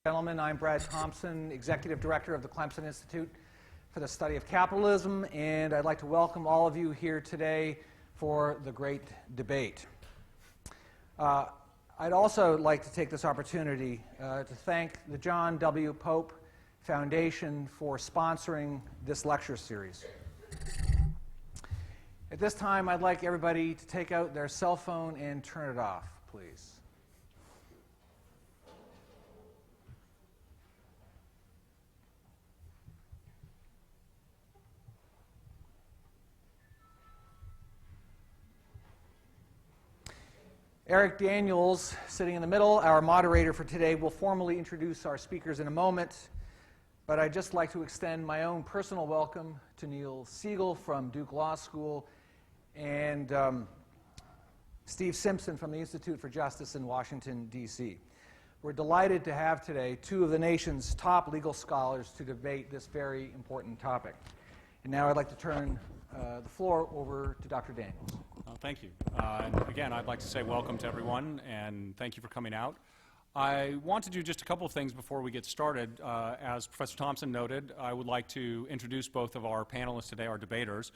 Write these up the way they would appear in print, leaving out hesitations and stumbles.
Gentlemen, I'm Brad Thompson, Executive Director of the Clemson Institute for the Study of Capitalism, and I'd like to welcome all of you here today for the great debate. I'd also like to take this opportunity to thank the John W. Pope Foundation for sponsoring this lecture series. At this time, I'd like everybody to take out their cell phone and turn it off, please. Eric Daniels, sitting in the middle, our moderator for today, will formally introduce our speakers in a moment, but I'd just like to extend my own personal welcome to Neil Siegel from Duke Law School and Steve Simpson from the Institute for Justice in Washington, D.C. We're delighted to have today two of the nation's top legal scholars to debate this very important topic. And now I'd like to turn the floor over to Dr. Daniels. Thank you. And again, I'd like to say welcome to everyone, and thank you for coming out. I want to do just a couple of things before we get started. As Professor Thompson noted, I would like to introduce both of our panelists today, our debaters.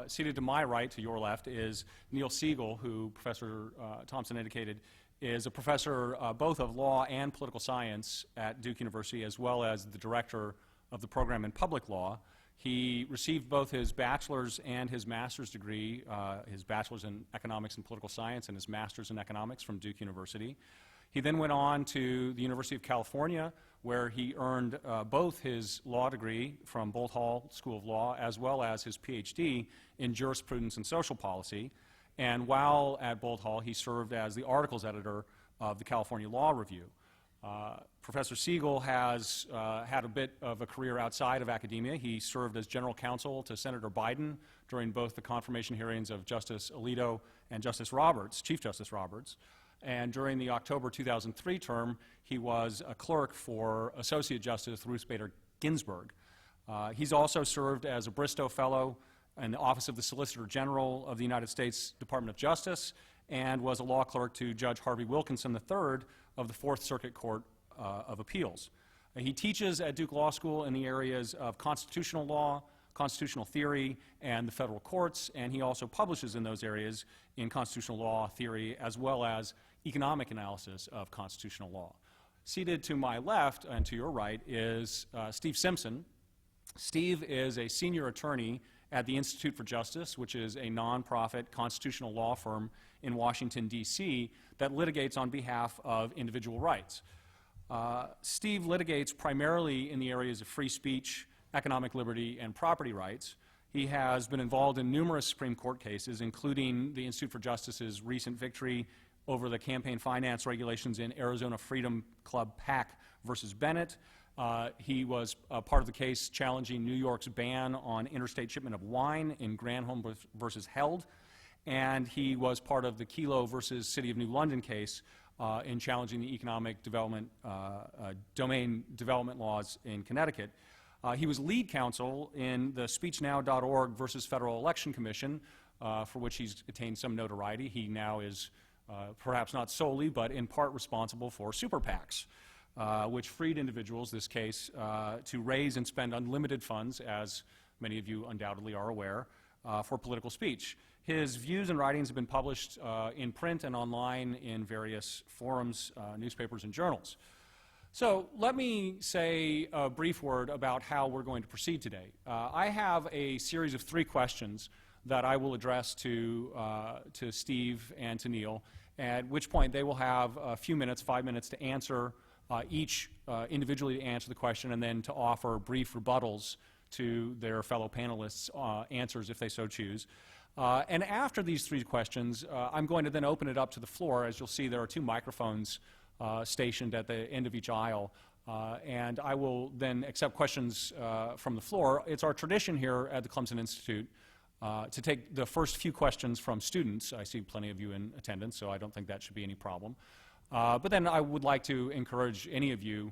Seated to my right, to your left, is Neil Siegel, who Professor Thompson indicated is a professor both of law and political science at Duke University, as well as the director of the program in public law. He received both his bachelor's and his master's degree, his bachelor's in economics and political science and his master's in economics from Duke University. He then went on to the University of California, where he earned both his law degree from Boalt Hall School of Law as well as his PhD in jurisprudence and social policy. And while at Boalt Hall, he served as the articles editor of the California Law Review. Professor Siegel has had a bit of a career outside of academia. He served as general counsel to Senator Biden during both the confirmation hearings of Justice Alito and Justice Roberts, Chief Justice Roberts. And during the October 2003 term, he was a clerk for Associate Justice Ruth Bader Ginsburg. He's also served as a Bristow Fellow in the Office of the Solicitor General of the United States Department of Justice and was a law clerk to Judge Harvey Wilkinson III of the Fourth Circuit Court of Appeals. He teaches at Duke Law School in the areas of constitutional law, constitutional theory, and the federal courts, and he also publishes in those areas in constitutional law theory as well as economic analysis of constitutional law. Seated to my left and to your right is Steve Simpson. Steve is a senior attorney at the Institute for Justice, which is a nonprofit constitutional law firm in Washington, D.C. that litigates on behalf of individual rights. Steve litigates primarily in the areas of free speech, economic liberty, and property rights. He has been involved in numerous Supreme Court cases, including the Institute for Justice's recent victory over the campaign finance regulations in Arizona Freedom Club PAC versus Bennett. He was part of the case challenging New York's ban on interstate shipment of wine in Granholm versus Held. And he was part of the Kelo versus City of New London case in challenging the economic development, domain development laws in Connecticut. He was lead counsel in the SpeechNow.org versus Federal Election Commission, for which he's attained some notoriety. He now is perhaps not solely, but in part responsible for super PACs, which freed individuals, this case, to raise and spend unlimited funds, as many of you undoubtedly are aware, for political speech. His views and writings have been published in print and online in various forums, newspapers, and journals. So let me say a brief word about how we're going to proceed today. I have a series of 3 questions that I will address to Steve and to Neil, at which point they will have a few minutes, 5 minutes, to answer each individually to answer the question and then to offer brief rebuttals to their fellow panelists' answers if they so choose. And after these 3 questions, I'm going to then open it up to the floor. As you'll see, there are 2 microphones stationed at the end of each aisle, and I will then accept questions from the floor. It's our tradition here at the Clemson Institute to take the first few questions from students. I see plenty of you in attendance, so I don't think that should be any problem. But then I would like to encourage any of you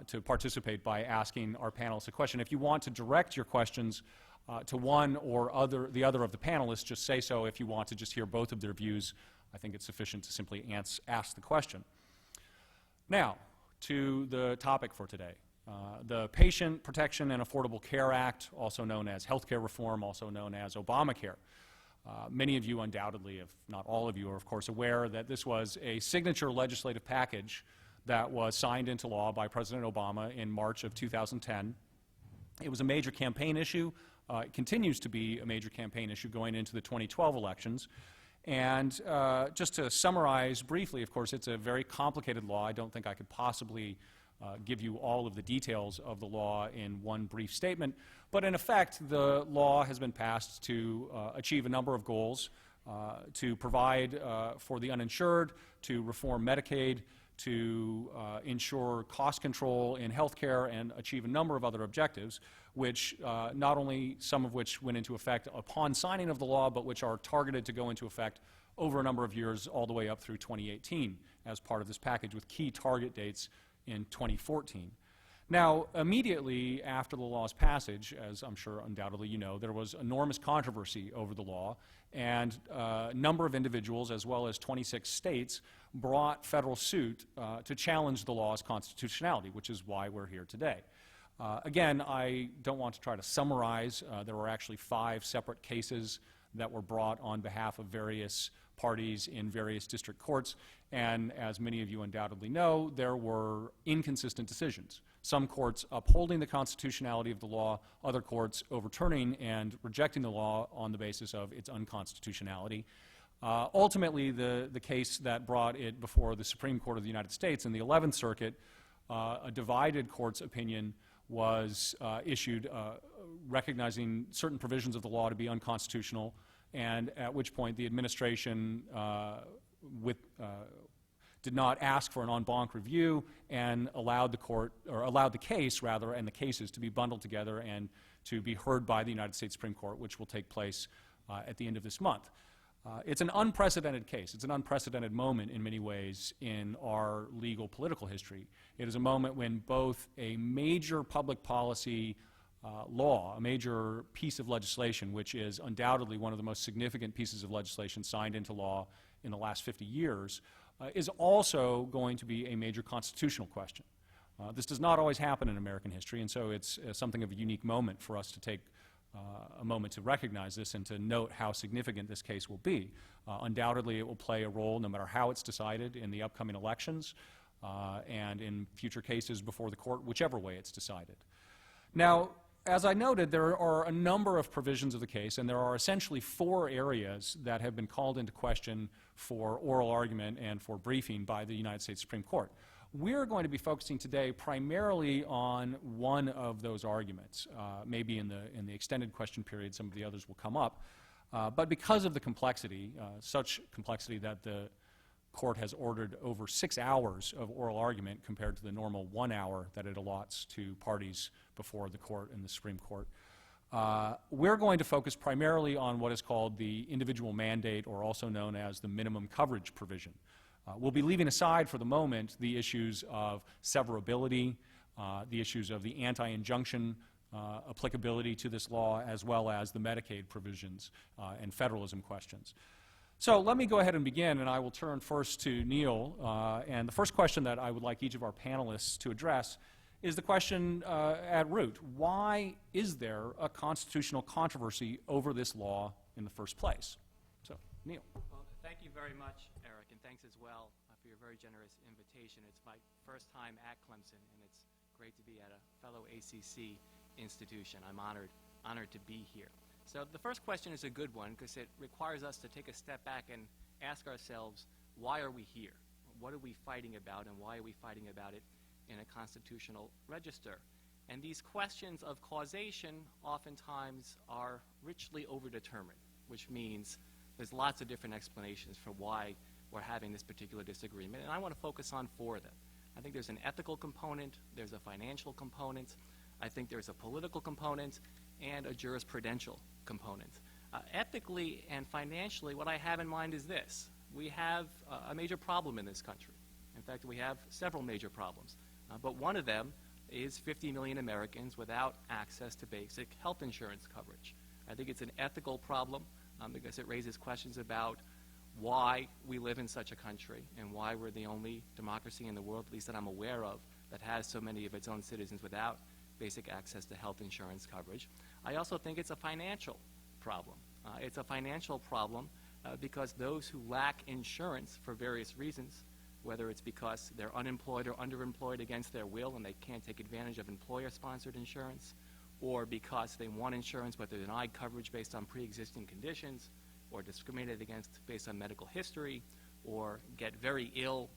to participate by asking our panelists a question. If you want to direct your questions to one or the other of the panelists, just say so. If you want to just hear both of their views, I think it's sufficient to simply ask the question. Now, to the topic for today. The Patient Protection and Affordable Care Act, also known as healthcare reform, also known as ObamaCare. Many of you undoubtedly, if not all of you, are of course aware that this was a signature legislative package that was signed into law by President Obama in March of 2010. It was a major campaign issue. It continues to be a major campaign issue going into the 2012 elections. And just to summarize briefly, of course, it's a very complicated law. I don't think I could possibly give you all of the details of the law in one brief statement. But in effect, the law has been passed to achieve a number of goals, to provide for the uninsured, to reform Medicaid, to ensure cost control in health care, and achieve a number of other objectives, which not only some of which went into effect upon signing of the law, but which are targeted to go into effect over a number of years all the way up through 2018 as part of this package, with key target dates in 2014. Now, immediately after the law's passage, as I'm sure undoubtedly you know, there was enormous controversy over the law, and a number of individuals, as well as 26 states, brought federal suit to challenge the law's constitutionality, which is why we're here today. Again, I don't want to try to summarize. There were actually 5 separate cases that were brought on behalf of various parties in various district courts, and as many of you undoubtedly know, there were inconsistent decisions. Some courts upholding the constitutionality of the law, other courts overturning and rejecting the law on the basis of its unconstitutionality. Ultimately, the case that brought it before the Supreme Court of the United States in the 11th Circuit, a divided court's opinion was issued recognizing certain provisions of the law to be unconstitutional, and at which point the administration did not ask for an en banc review and allowed the court, or allowed the case rather, and the cases to be bundled together and to be heard by the United States Supreme Court, which will take place at the end of this month. It's an unprecedented case. It's an unprecedented moment in many ways in our legal political history. It is a moment when both a major public policy law, a major piece of legislation, which is undoubtedly one of the most significant pieces of legislation signed into law in the last 50 years, is also going to be a major constitutional question. This does not always happen in American history, and so it's something of a unique moment for us to take a moment to recognize this and to note how significant this case will be. Undoubtedly, it will play a role, no matter how it's decided, in the upcoming elections and in future cases before the court, whichever way it's decided. Now, as I noted, there are a number of provisions of the case, and there are essentially 4 areas that have been called into question for oral argument and for briefing by the United States Supreme Court. We're going to be focusing today primarily on one of those arguments. Maybe in the extended question period some of the others will come up. But because of the complexity, such complexity that the court has ordered over 6 hours of oral argument compared to the normal 1 hour that it allots to parties before the court and the Supreme Court, we're going to focus primarily on what is called the individual mandate, or also known as the minimum coverage provision. We'll be leaving aside for the moment the issues of severability, the issues of the anti-injunction applicability to this law, as well as the Medicaid provisions and federalism questions. So let me go ahead and begin, and I will turn first to Neil. And the first question that I would like each of our panelists to address is the question at root. Why is there a constitutional controversy over this law in the first place? So, Neil. Well, thank you very much, Eric, and thanks as well for your very generous invitation. It's my first time at Clemson, and it's great to be at a fellow ACC institution. I'm honored to be here. So the first question is a good one because it requires us to take a step back and ask ourselves, why are we here? What are we fighting about, and why are we fighting about it in a constitutional register? And these questions of causation oftentimes are richly overdetermined, which means there's lots of different explanations for why we're having this particular disagreement, and I want to focus on 4 of them. I think there's an ethical component, there's a financial component, I think there's a political component, and a jurisprudential component. Ethically and financially, what I have in mind is this. We have a major problem in this country. In fact, we have several major problems. But one of them is 50 million Americans without access to basic health insurance coverage. I think it's an ethical problem because it raises questions about why we live in such a country and why we're the only democracy in the world, at least that I'm aware of, that has so many of its own citizens without basic access to health insurance coverage. I also think it's a financial problem. It's a financial problem because those who lack insurance for various reasons, whether it's because they're unemployed or underemployed against their will and they can't take advantage of employer-sponsored insurance, or because they want insurance but they're denied coverage based on pre-existing conditions, or discriminated against based on medical history, or get very ill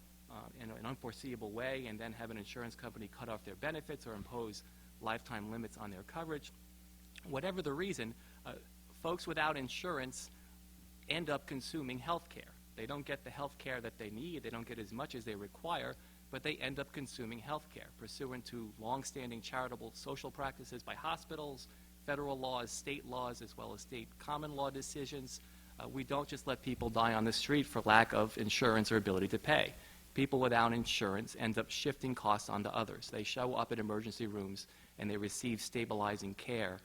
in an unforeseeable way and then have an insurance company cut off their benefits or impose lifetime limits on their coverage. Whatever the reason, folks without insurance end up consuming health care. They don't get the health care that they need. They don't get as much as they require, but they end up consuming health care pursuant to longstanding charitable social practices by hospitals, federal laws, state laws, as well as state common law decisions. We don't just let people die on the street for lack of insurance or ability to pay. People without insurance end up shifting costs onto others. They show up at emergency rooms and they receive stabilizing care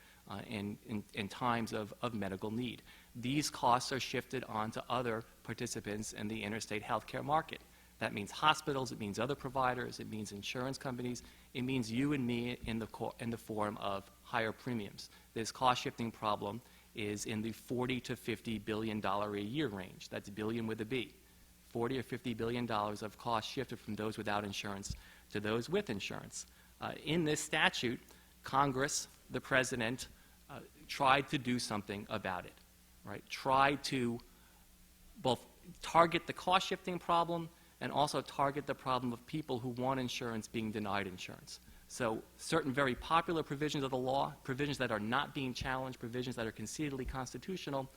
in times of medical need. These costs are shifted onto other participants in the interstate healthcare market. That means hospitals, it means other providers, it means insurance companies, it means you and me in the form of higher premiums. This cost-shifting problem is in the $40 to $50 billion a year range. That's billion with a B. $40 or $50 billion of cost shifted from those without insurance to those with insurance. In this statute, Congress, the President, tried to do something about it, right? Tried to both target the cost-shifting problem and also target the problem of people who want insurance being denied insurance. So certain very popular provisions of the law, provisions that are not being challenged, provisions that are concededly constitutional,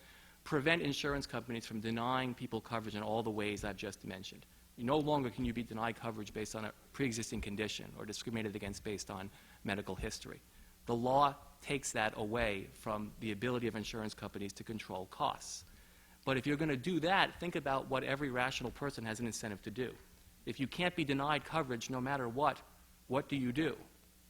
prevent insurance companies from denying people coverage in all the ways I've just mentioned. No longer can you be denied coverage based on a pre-existing condition or discriminated against based on medical history. The law takes that away from the ability of insurance companies to control costs. But if you're going to do that, think about what every rational person has an incentive to do. If you can't be denied coverage no matter what do you do?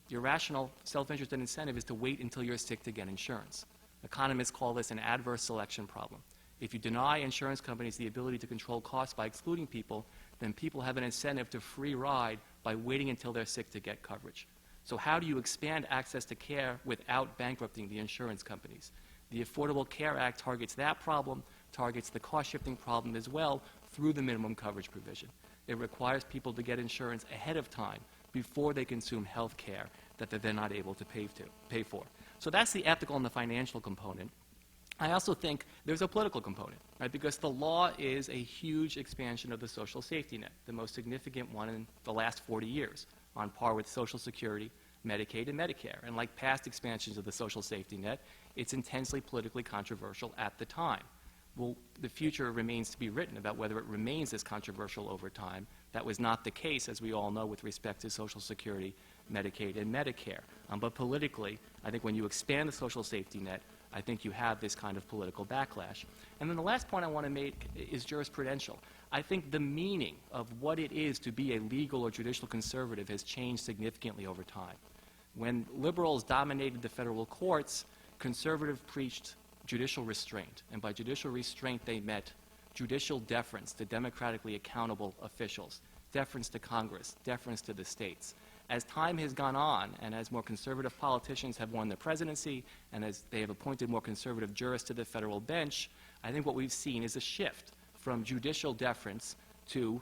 Your rational self-interested incentive is to wait until you're sick to get insurance. Economists call this an adverse selection problem. If you deny insurance companies the ability to control costs by excluding people, then people have an incentive to free ride by waiting until they're sick to get coverage. So how do you expand access to care without bankrupting the insurance companies? The Affordable Care Act targets that problem, targets the cost-shifting problem as well through the minimum coverage provision. It requires people to get insurance ahead of time before they consume health care that they're then not able to pay for. So that's the ethical and the financial component. I also think there's a political component, right? Because the law is a huge expansion of the social safety net, the most significant one in the last 40 years, on par with Social Security, Medicaid, and Medicare. And like past expansions of the social safety net, it's intensely politically controversial at the time. Well, the future remains to be written about whether it remains as controversial over time. That was not the case, as we all know, with respect to Social Security, Medicaid, and Medicare. But politically, I think when you expand the social safety net, I think you have this kind of political backlash. And then the last point I want to make is jurisprudential. I think the meaning of what it is to be a legal or judicial conservative has changed significantly over time. When liberals dominated the federal courts, conservatives preached judicial restraint. And by judicial restraint, they meant judicial deference to democratically accountable officials, deference to Congress, deference to the states. As time has gone on, and as more conservative politicians have won the presidency, and as they have appointed more conservative jurists to the federal bench, I think what we've seen is a shift from judicial deference to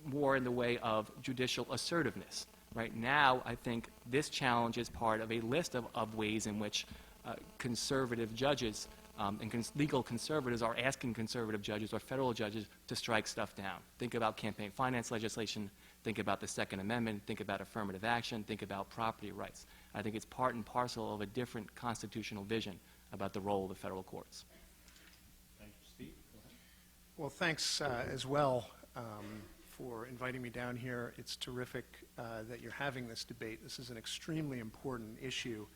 more in the way of judicial assertiveness. Right now, I think this challenge is part of a list of ways in which conservative judges and legal conservatives are asking conservative judges or federal judges to strike stuff down. Think about campaign finance legislation, think about the Second Amendment, think about affirmative action, think about property rights. I think it's part and parcel of a different constitutional vision about the role of the federal courts. Thank you, Steve. Go ahead. Well, thanks as well for inviting me down here. It's terrific that you're having this debate. This is an extremely important issue,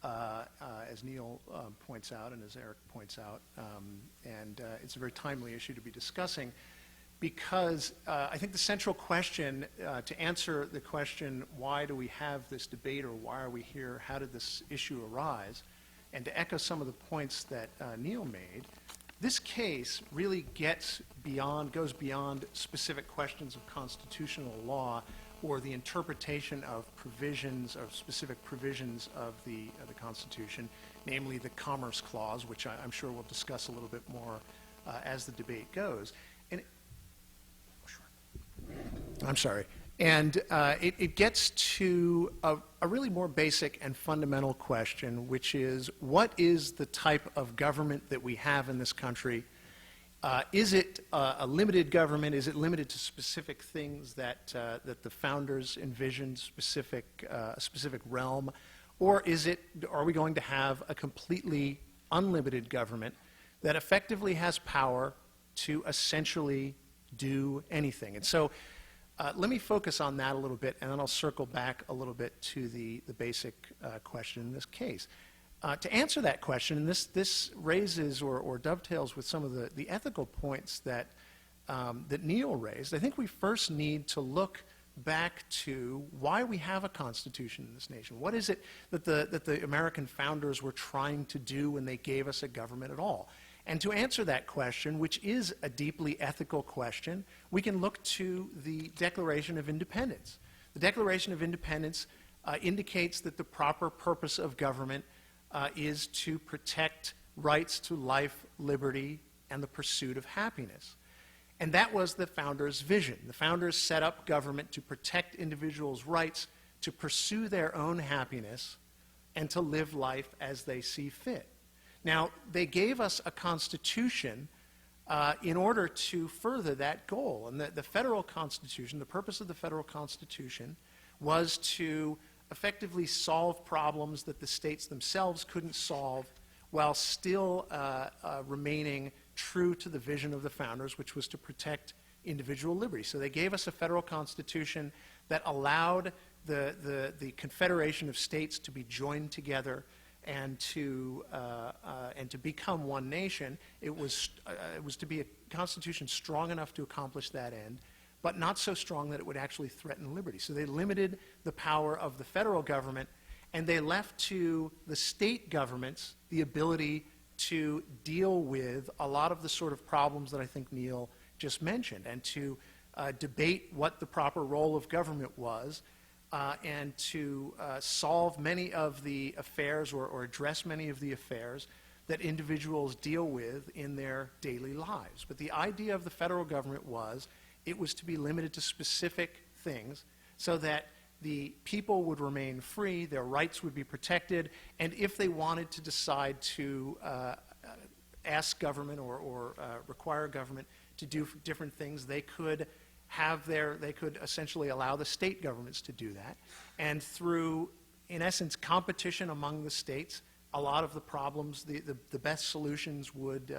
as Neil points out and as Eric points out, and it's a very timely issue to be discussing because I think the central question, to answer the question, why do we have this debate or why are we here, how did this issue arise, and to echo some of the points that Neil made, this case really goes beyond specific questions of constitutional law or the interpretation of provisions, of specific provisions of the Constitution, namely the Commerce Clause, which I'm sure we'll discuss a little bit more as the debate goes. And I'm sorry. And it gets to a really more basic and fundamental question, which is, what is the type of government that we have in this country? Is it a limited government? Is it limited to specific things that the founders envisioned, a specific realm? Or are we going to have a completely unlimited government that effectively has power to essentially do anything? And so let me focus on that a little bit, and then I'll circle back a little bit to the basic question in this case. To answer that question, and this raises or dovetails with some of the ethical points that Neil raised, I think we first need to look back to why we have a constitution in this nation. What is it that the American founders were trying to do when they gave us a government at all? And to answer that question, which is a deeply ethical question, we can look to the Declaration of Independence. The Declaration of Independence indicates that the proper purpose of government is to protect rights to life, liberty, and the pursuit of happiness. And that was the founders' vision. The founders set up government to protect individuals' rights to pursue their own happiness and to live life as they see fit. Now, they gave us a constitution in order to further that goal. And the federal constitution, the purpose of the federal constitution was to effectively solve problems that the states themselves couldn't solve while still remaining true to the vision of the founders, which was to protect individual liberty. So they gave us a federal constitution that allowed the Confederation of States to be joined together and to become one nation. It was to be a constitution strong enough to accomplish that end, but not so strong that it would actually threaten liberty. So they limited the power of the federal government, and they left to the state governments the ability to deal with a lot of the sort of problems that I think Neil just mentioned, and to debate what the proper role of government was, and to solve many of the affairs or address many of the affairs that individuals deal with in their daily lives. But the idea of the federal government was it was to be limited to specific things so that the people would remain free, their rights would be protected, and if they wanted to decide to ask government or require government to do different things, they could essentially allow the state governments to do that. And through, in essence, competition among the states, a lot of the problems, the best solutions would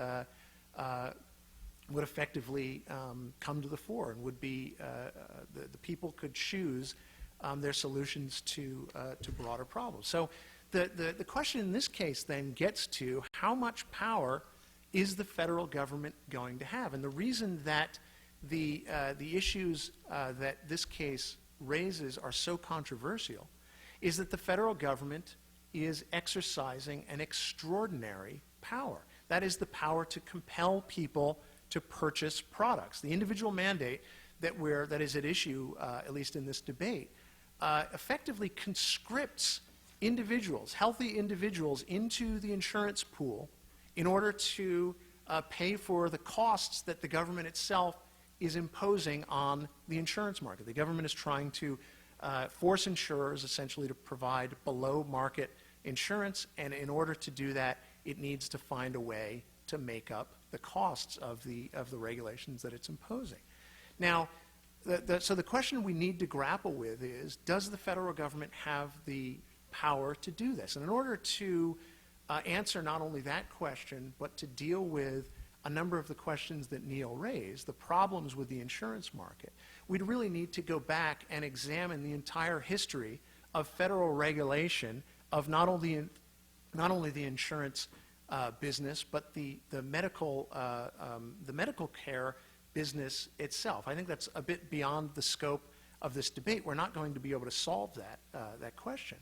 effectively come to the fore, and would be the people could choose their solutions to broader problems. So the question in this case then gets to how much power is the federal government going to have? And the reason that the issues that this case raises are so controversial is that the federal government is exercising an extraordinary power. That is the power to compel people to purchase products. The individual mandate that is at issue, at least in this debate, effectively conscripts individuals, healthy individuals, into the insurance pool in order to pay for the costs that the government itself is imposing on the insurance market. The government is trying to force insurers essentially to provide below market insurance, and in order to do that, it needs to find a way to make up the costs of the regulations that it's imposing. Now, so the question we need to grapple with is, does the federal government have the power to do this? And in order to answer not only that question, but to deal with a number of the questions that Neil raised, the problems with the insurance market, we'd really need to go back and examine the entire history of federal regulation of not only the insurance business, but the medical care business itself. I think that's a bit beyond the scope of this debate. We're not going to be able to solve that question.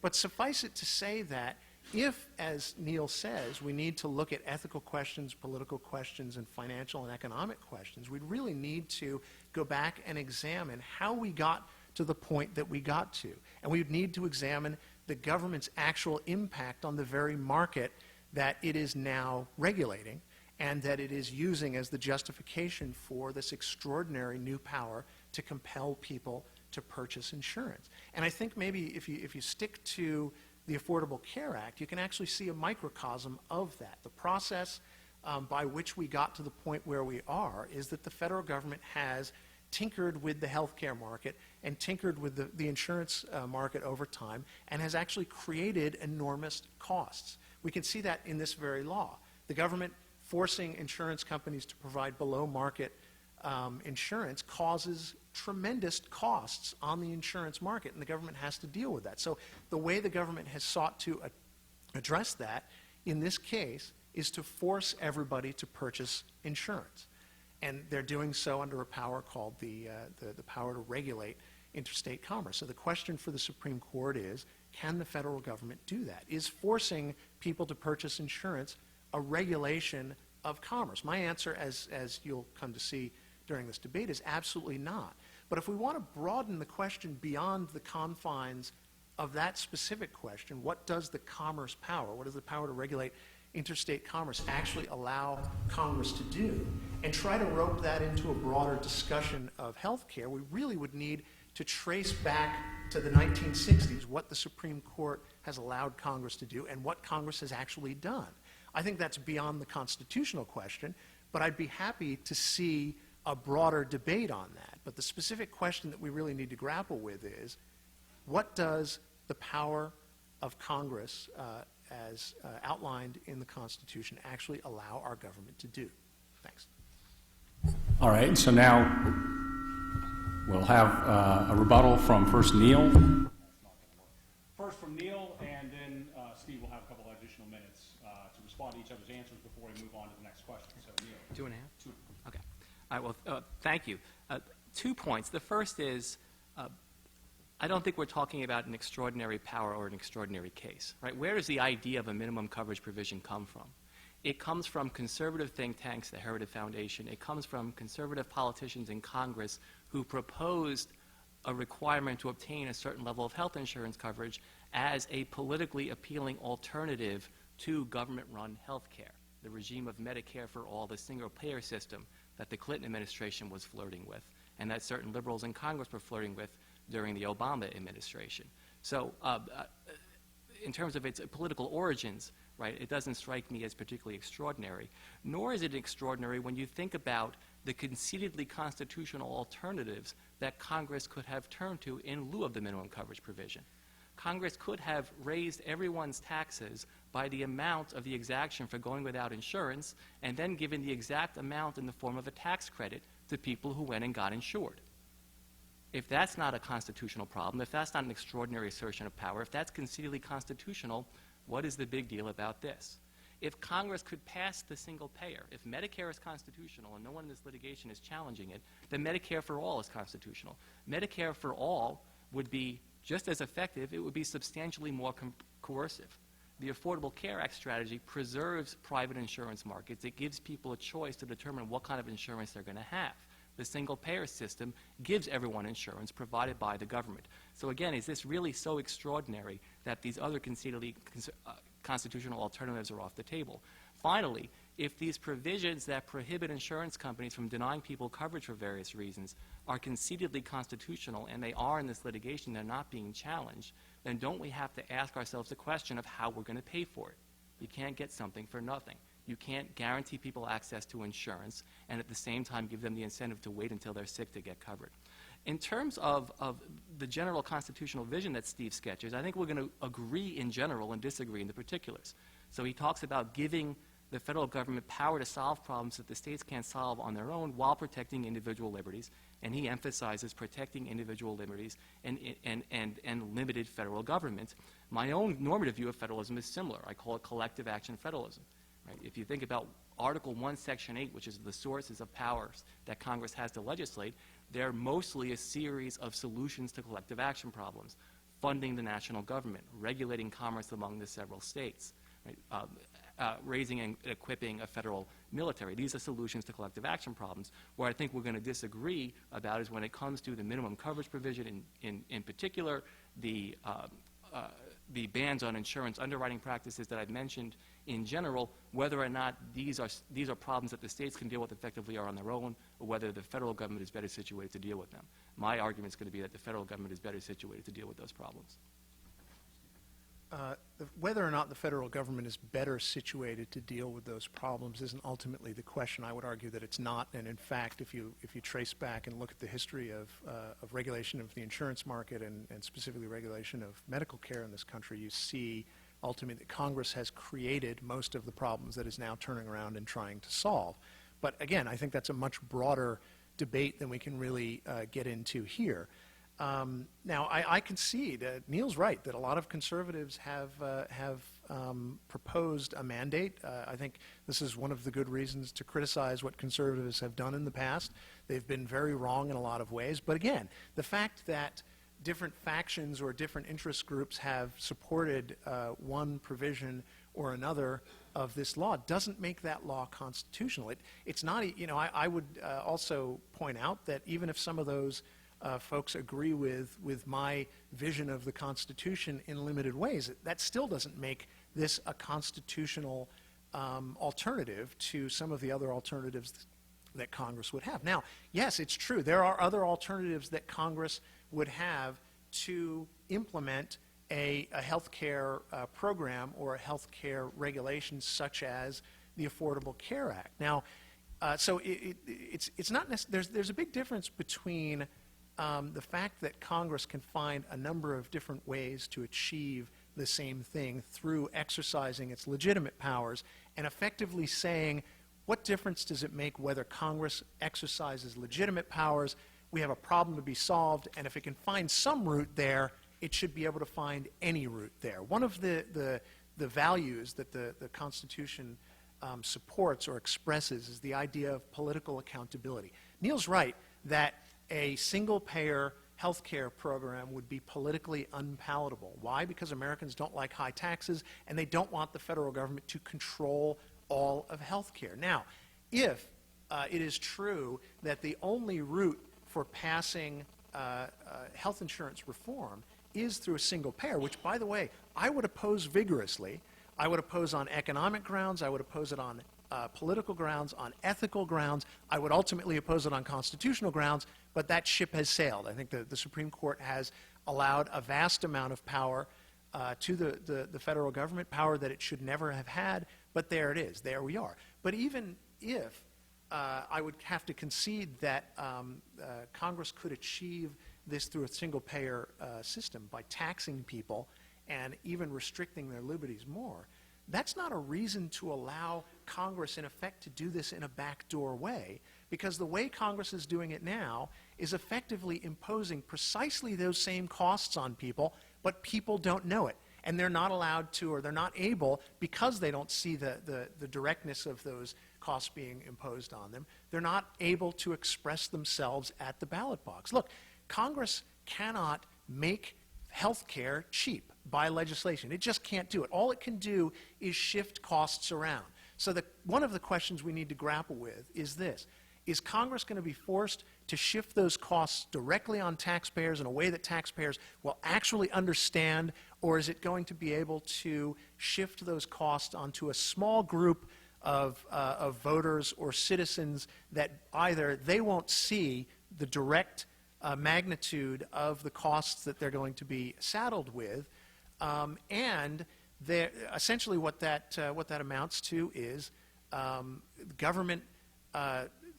But suffice it to say that if, as Neil says, we need to look at ethical questions, political questions, and financial and economic questions, we'd really need to go back and examine how we got to the point that we got to. And we would need to examine the government's actual impact on the very market that it is now regulating and that it is using as the justification for this extraordinary new power to compel people to purchase insurance. And I think maybe if you stick to the Affordable Care Act, you can actually see a microcosm of that. The process by which we got to the point where we are is that the federal government has tinkered with the healthcare market and tinkered with the insurance market over time and has actually created enormous costs. We can see that in this very law. The government forcing insurance companies to provide below-market insurance causes tremendous costs on the insurance market, and the government has to deal with that. So the way the government has sought to address that in this case is to force everybody to purchase insurance. And they're doing so under a power called the power to regulate interstate commerce. So the question for the Supreme Court is, can the federal government do that? Is forcing people to purchase insurance a regulation of commerce? My answer, as you'll come to see during this debate, is absolutely not. But if we want to broaden the question beyond the confines of that specific question, what does the commerce power, what does the power to regulate interstate commerce actually allow Congress to do, and try to rope that into a broader discussion of health care, we really would need to trace back to the 1960s what the Supreme Court has allowed Congress to do and what Congress has actually done. I think that's beyond the constitutional question, but I'd be happy to see a broader debate on that. But the specific question that we really need to grapple with is, what does the power of Congress as outlined in the Constitution actually allow our government to do? Thanks. All right, so now we'll have a rebuttal from first Neil. First from Neil, and then Steve will have a couple of additional minutes to respond to each other's answers before we move on to the next question. So Neil. 2.5? 2. Okay. All right, well, thank you. 2 points. The first is, I don't think we're talking about an extraordinary power or an extraordinary case, right? Where does the idea of a minimum coverage provision come from? It comes from conservative think tanks, the Heritage Foundation. It comes from conservative politicians in Congress who proposed a requirement to obtain a certain level of health insurance coverage as a politically appealing alternative to government-run health care, the regime of Medicare for all, the single-payer system that the Clinton administration was flirting with, and that certain liberals in Congress were flirting with during the Obama administration. So in terms of its political origins, right, it doesn't strike me as particularly extraordinary, nor is it extraordinary when you think about the conceitedly constitutional alternatives that Congress could have turned to in lieu of the minimum coverage provision. Congress could have raised everyone's taxes by the amount of the exaction for going without insurance and then given the exact amount in the form of a tax credit to people who went and got insured. If that's not a constitutional problem, if that's not an extraordinary assertion of power, if that's conceitedly constitutional, what is the big deal about this? If Congress could pass the single payer, if Medicare is constitutional and no one in this litigation is challenging it, then Medicare for all is constitutional. Medicare for all would be just as effective, it would be substantially more coercive. The Affordable Care Act strategy preserves private insurance markets. It gives people a choice to determine what kind of insurance they're going to have. The single-payer system gives everyone insurance provided by the government. So again, is this really so extraordinary that these other conceitedly constitutional alternatives are off the table? Finally, if these provisions that prohibit insurance companies from denying people coverage for various reasons are conceitedly constitutional, and they are in this litigation, they're not being challenged, then don't we have to ask ourselves the question of how we're going to pay for it? You can't get something for nothing. You can't guarantee people access to insurance and at the same time give them the incentive to wait until they're sick to get covered. In terms of the general constitutional vision that Steve sketches, I think we're going to agree in general and disagree in the particulars. So he talks about giving the federal government power to solve problems that the states can't solve on their own while protecting individual liberties, and he emphasizes protecting individual liberties and limited federal government. My own normative view of federalism is similar. I call it collective action federalism. Right? If you think about Article 1, Section 8, which is the sources of powers that Congress has to legislate, they're mostly a series of solutions to collective action problems, funding the national government, regulating commerce among the several states, right? raising and equipping a federal military. These are solutions to collective action problems. Where I think we're going to disagree about is when it comes to the minimum coverage provision in particular, the bans on insurance underwriting practices that I've mentioned in general, whether or not these are problems that the states can deal with effectively or on their own, or whether the federal government is better situated to deal with them. My argument is going to be that the federal government is better situated to deal with those problems. Whether or not the federal government is better situated to deal with those problems isn't ultimately the question. I would argue that it's not, and in fact, if you trace back and look at the history of regulation of the insurance market and specifically regulation of medical care in this country, you see ultimately that Congress has created most of the problems that is now turning around and trying to solve. But again, I think that's a much broader debate than we can really get into here. Now, I concede, Neil's right, that a lot of conservatives have proposed a mandate. I think this is one of the good reasons to criticize what conservatives have done in the past. They've been very wrong in a lot of ways. But again, the fact that different factions or different interest groups have supported one provision or another of this law doesn't make that law constitutional. It's not, you know, I would also point out that even if some of those folks agree with my vision of the Constitution in limited ways, that still doesn't make this a constitutional alternative to some of the other alternatives that Congress would have. Now, yes, it's true. There are other alternatives that Congress would have to implement a health care program or a health care regulation such as the Affordable Care Act. Now, so it's not there's a big difference between the fact that Congress can find a number of different ways to achieve the same thing through exercising its legitimate powers and effectively saying, what difference does it make whether Congress exercises legitimate powers? We have a problem to be solved, and if it can find some route there, it should be able to find any route there. One of the values that the Constitution supports or expresses is the idea of political accountability. Neil's right that a single-payer health care program would be politically unpalatable. Why? Because Americans don't like high taxes, and they don't want the federal government to control all of health care. Now, if it is true that the only route for passing health insurance reform is through a single payer, which, by the way, I would oppose vigorously. I would oppose on economic grounds. I would oppose it on political grounds, on ethical grounds. I would ultimately oppose it on constitutional grounds, but that ship has sailed. I think the Supreme Court has allowed a vast amount of power to the federal government, power that it should never have had, but there it is. There we are. But even if I would have to concede that Congress could achieve this through a single-payer system by taxing people and even restricting their liberties more, that's not a reason to allow Congress, in effect, to do this in a backdoor way, because the way Congress is doing it now is effectively imposing precisely those same costs on people, but people don't know it. And they're not allowed to, or they're not able, because they don't see the directness of those costs being imposed on them, they're not able to express themselves at the ballot box. Look, Congress cannot make health care cheap by legislation. It just can't do it. All it can do is shift costs around. So one of the questions we need to grapple with is this. Is Congress going to be forced to shift those costs directly on taxpayers in a way that taxpayers will actually understand, or is it going to be able to shift those costs onto a small group of voters or citizens that either they won't see the direct magnitude of the costs that they're going to be saddled with, and essentially what that amounts to is government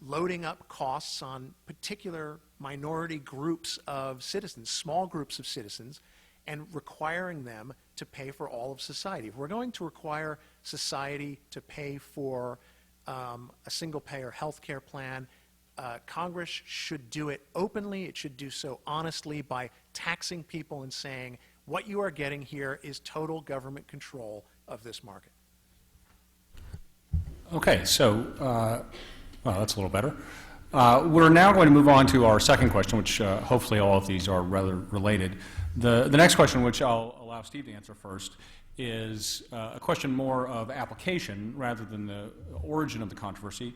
loading up costs on particular minority groups of citizens, small groups of citizens, and requiring them to pay for all of society. If we're going to require society to pay for a single-payer health care plan, Congress should do it openly. It should do so honestly by taxing people and saying, what you are getting here is total government control of this market. Okay, so, well, that's a little better. We're now going to move on to our second question, which hopefully all of these are rather related. The next question, which I'll allow Steve to answer first, is a question more of application rather than the origin of the controversy.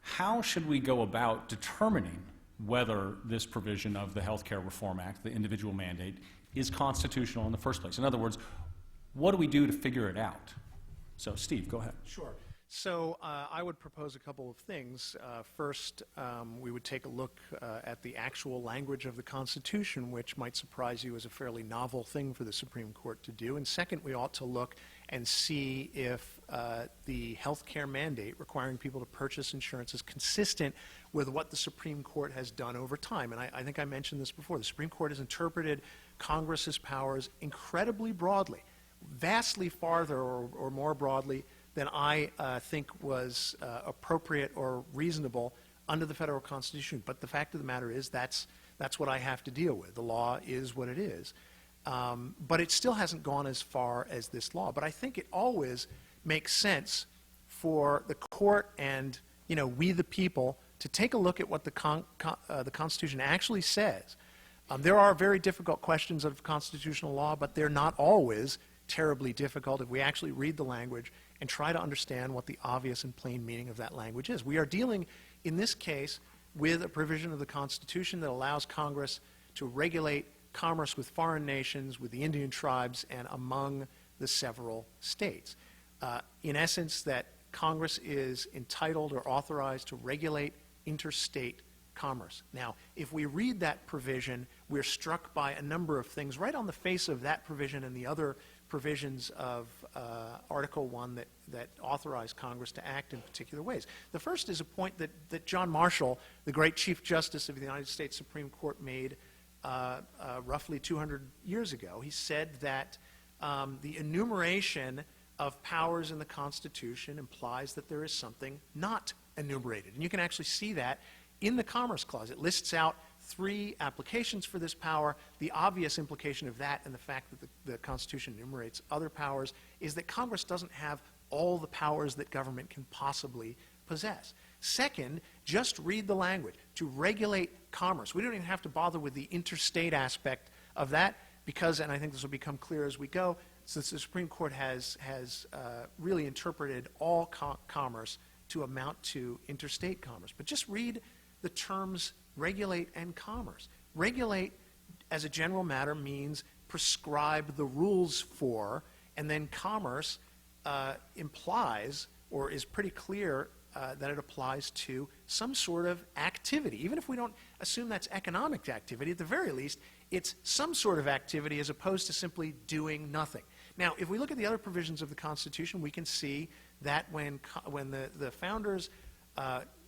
How should we go about determining whether this provision of the Health Care Reform Act, the individual mandate, is constitutional in the first place? In other words, what do we do to figure it out? So, Steve, go ahead. Sure. So I would propose a couple of things. First, we would take a look at the actual language of the Constitution, which might surprise you as a fairly novel thing for the Supreme Court to do. And second, we ought to look and see if the health care mandate requiring people to purchase insurance is consistent with what the Supreme Court has done over time. And I think I mentioned this before. The Supreme Court has interpreted Congress's powers incredibly broadly, vastly farther or more broadly than I think was appropriate or reasonable under the federal Constitution. But the fact of the matter is that's what I have to deal with. The law is what it is. But it still hasn't gone as far as this law. But I think it always makes sense for the court and, you know, we the people to take a look at what the Constitution actually says. There are very difficult questions of constitutional law, but they're not always terribly difficult if we actually read the language and try to understand what the obvious and plain meaning of that language is. We are dealing, in this case, with a provision of the Constitution that allows Congress to regulate commerce with foreign nations, with the Indian tribes, and among the several states. In essence, that Congress is entitled or authorized to regulate interstate commerce. Now, if we read that provision, we're struck by a number of things right on the face of that provision and the other provisions of Article 1 that authorize Congress to act in particular ways. The first is a point that John Marshall, the great Chief Justice of the United States Supreme Court, made roughly 200 years ago. He said that the enumeration of powers in the Constitution implies that there is something not enumerated. And you can actually see that in the Commerce Clause. It lists out 3 applications for this power. The obvious implication of that and the fact that the Constitution enumerates other powers is that Congress doesn't have all the powers that government can possibly possess. Second, just read the language. To regulate commerce. We don't even have to bother with the interstate aspect of that because, and I think this will become clear as we go, since the Supreme Court has really interpreted all commerce to amount to interstate commerce. But just read the terms regulate and commerce. Regulate, as a general matter, means prescribe the rules for, and then commerce implies, or is pretty clear, that it applies to some sort of activity. Even if we don't assume that's economic activity, at the very least, it's some sort of activity as opposed to simply doing nothing. Now, if we look at the other provisions of the Constitution, we can see that when the founders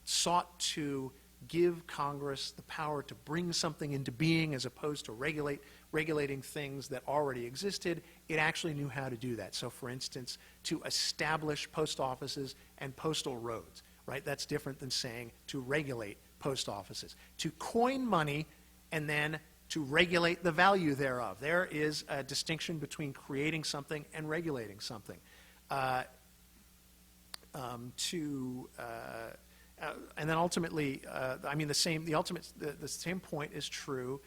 sought to give Congress the power to bring something into being as opposed to regulating things that already existed, it actually knew how to do that. So, for instance, to establish post offices and postal roads, right? That's different than saying to regulate post offices. To coin money and then to regulate the value thereof. There is a distinction between creating something and regulating something. And then ultimately, the same point is true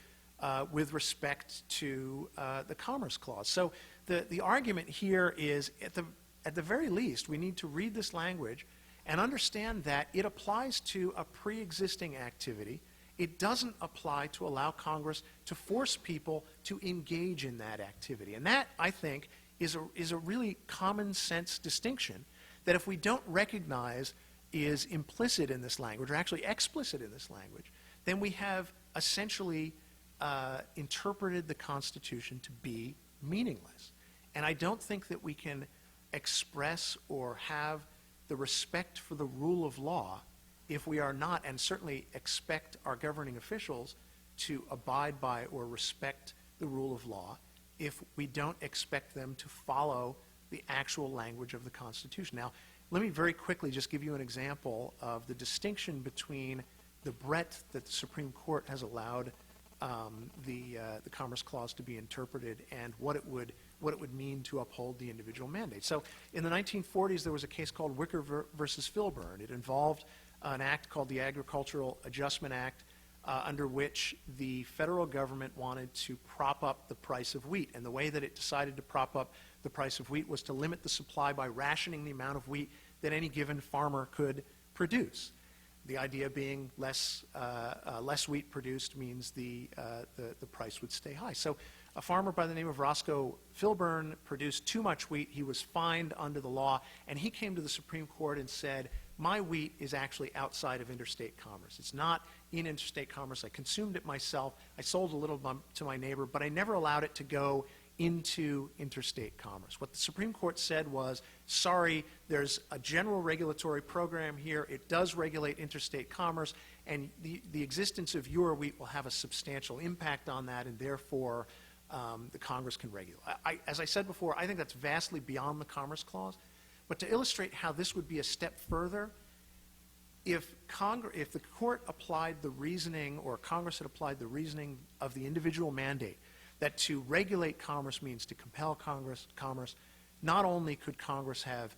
with respect to the Commerce Clause. So the argument here is, at the very least, we need to read this language and understand that it applies to a pre-existing activity. It doesn't apply to allow Congress to force people to engage in that activity. And that, I think, is a really common sense distinction that if we don't recognize is implicit in this language, or actually explicit in this language, then we have essentially interpreted the Constitution to be meaningless. And I don't think that we can express or have the respect for the rule of law if we are not, and certainly expect our governing officials to abide by or respect the rule of law, if we don't expect them to follow the actual language of the Constitution. Now, let me very quickly just give you an example of the distinction between the breadth that the Supreme Court has allowed the Commerce Clause to be interpreted and what it would mean to uphold the individual mandate. So in the 1940s, there was a case called Wicker versus Filburn. It involved an act called the Agricultural Adjustment Act. under which the federal government wanted to prop up the price of wheat. And the way that it decided to prop up the price of wheat was to limit the supply by rationing the amount of wheat that any given farmer could produce. The idea being less wheat produced means the price would stay high. So a farmer by the name of Roscoe Filburn produced too much wheat. He was fined under the law, and he came to the Supreme Court and said, my wheat is actually outside of interstate commerce. It's not in interstate commerce. I consumed it myself. I sold a little to my neighbor, but I never allowed it to go into interstate commerce. What the Supreme Court said was, sorry, there's a general regulatory program here. It does regulate interstate commerce, and the existence of your wheat will have a substantial impact on that, and therefore the Congress can regulate. As I said before, I think that's vastly beyond the Commerce Clause. But to illustrate how this would be a step further, if the court applied the reasoning, or Congress had applied the reasoning of the individual mandate, that to regulate commerce means to compel commerce, not only could Congress have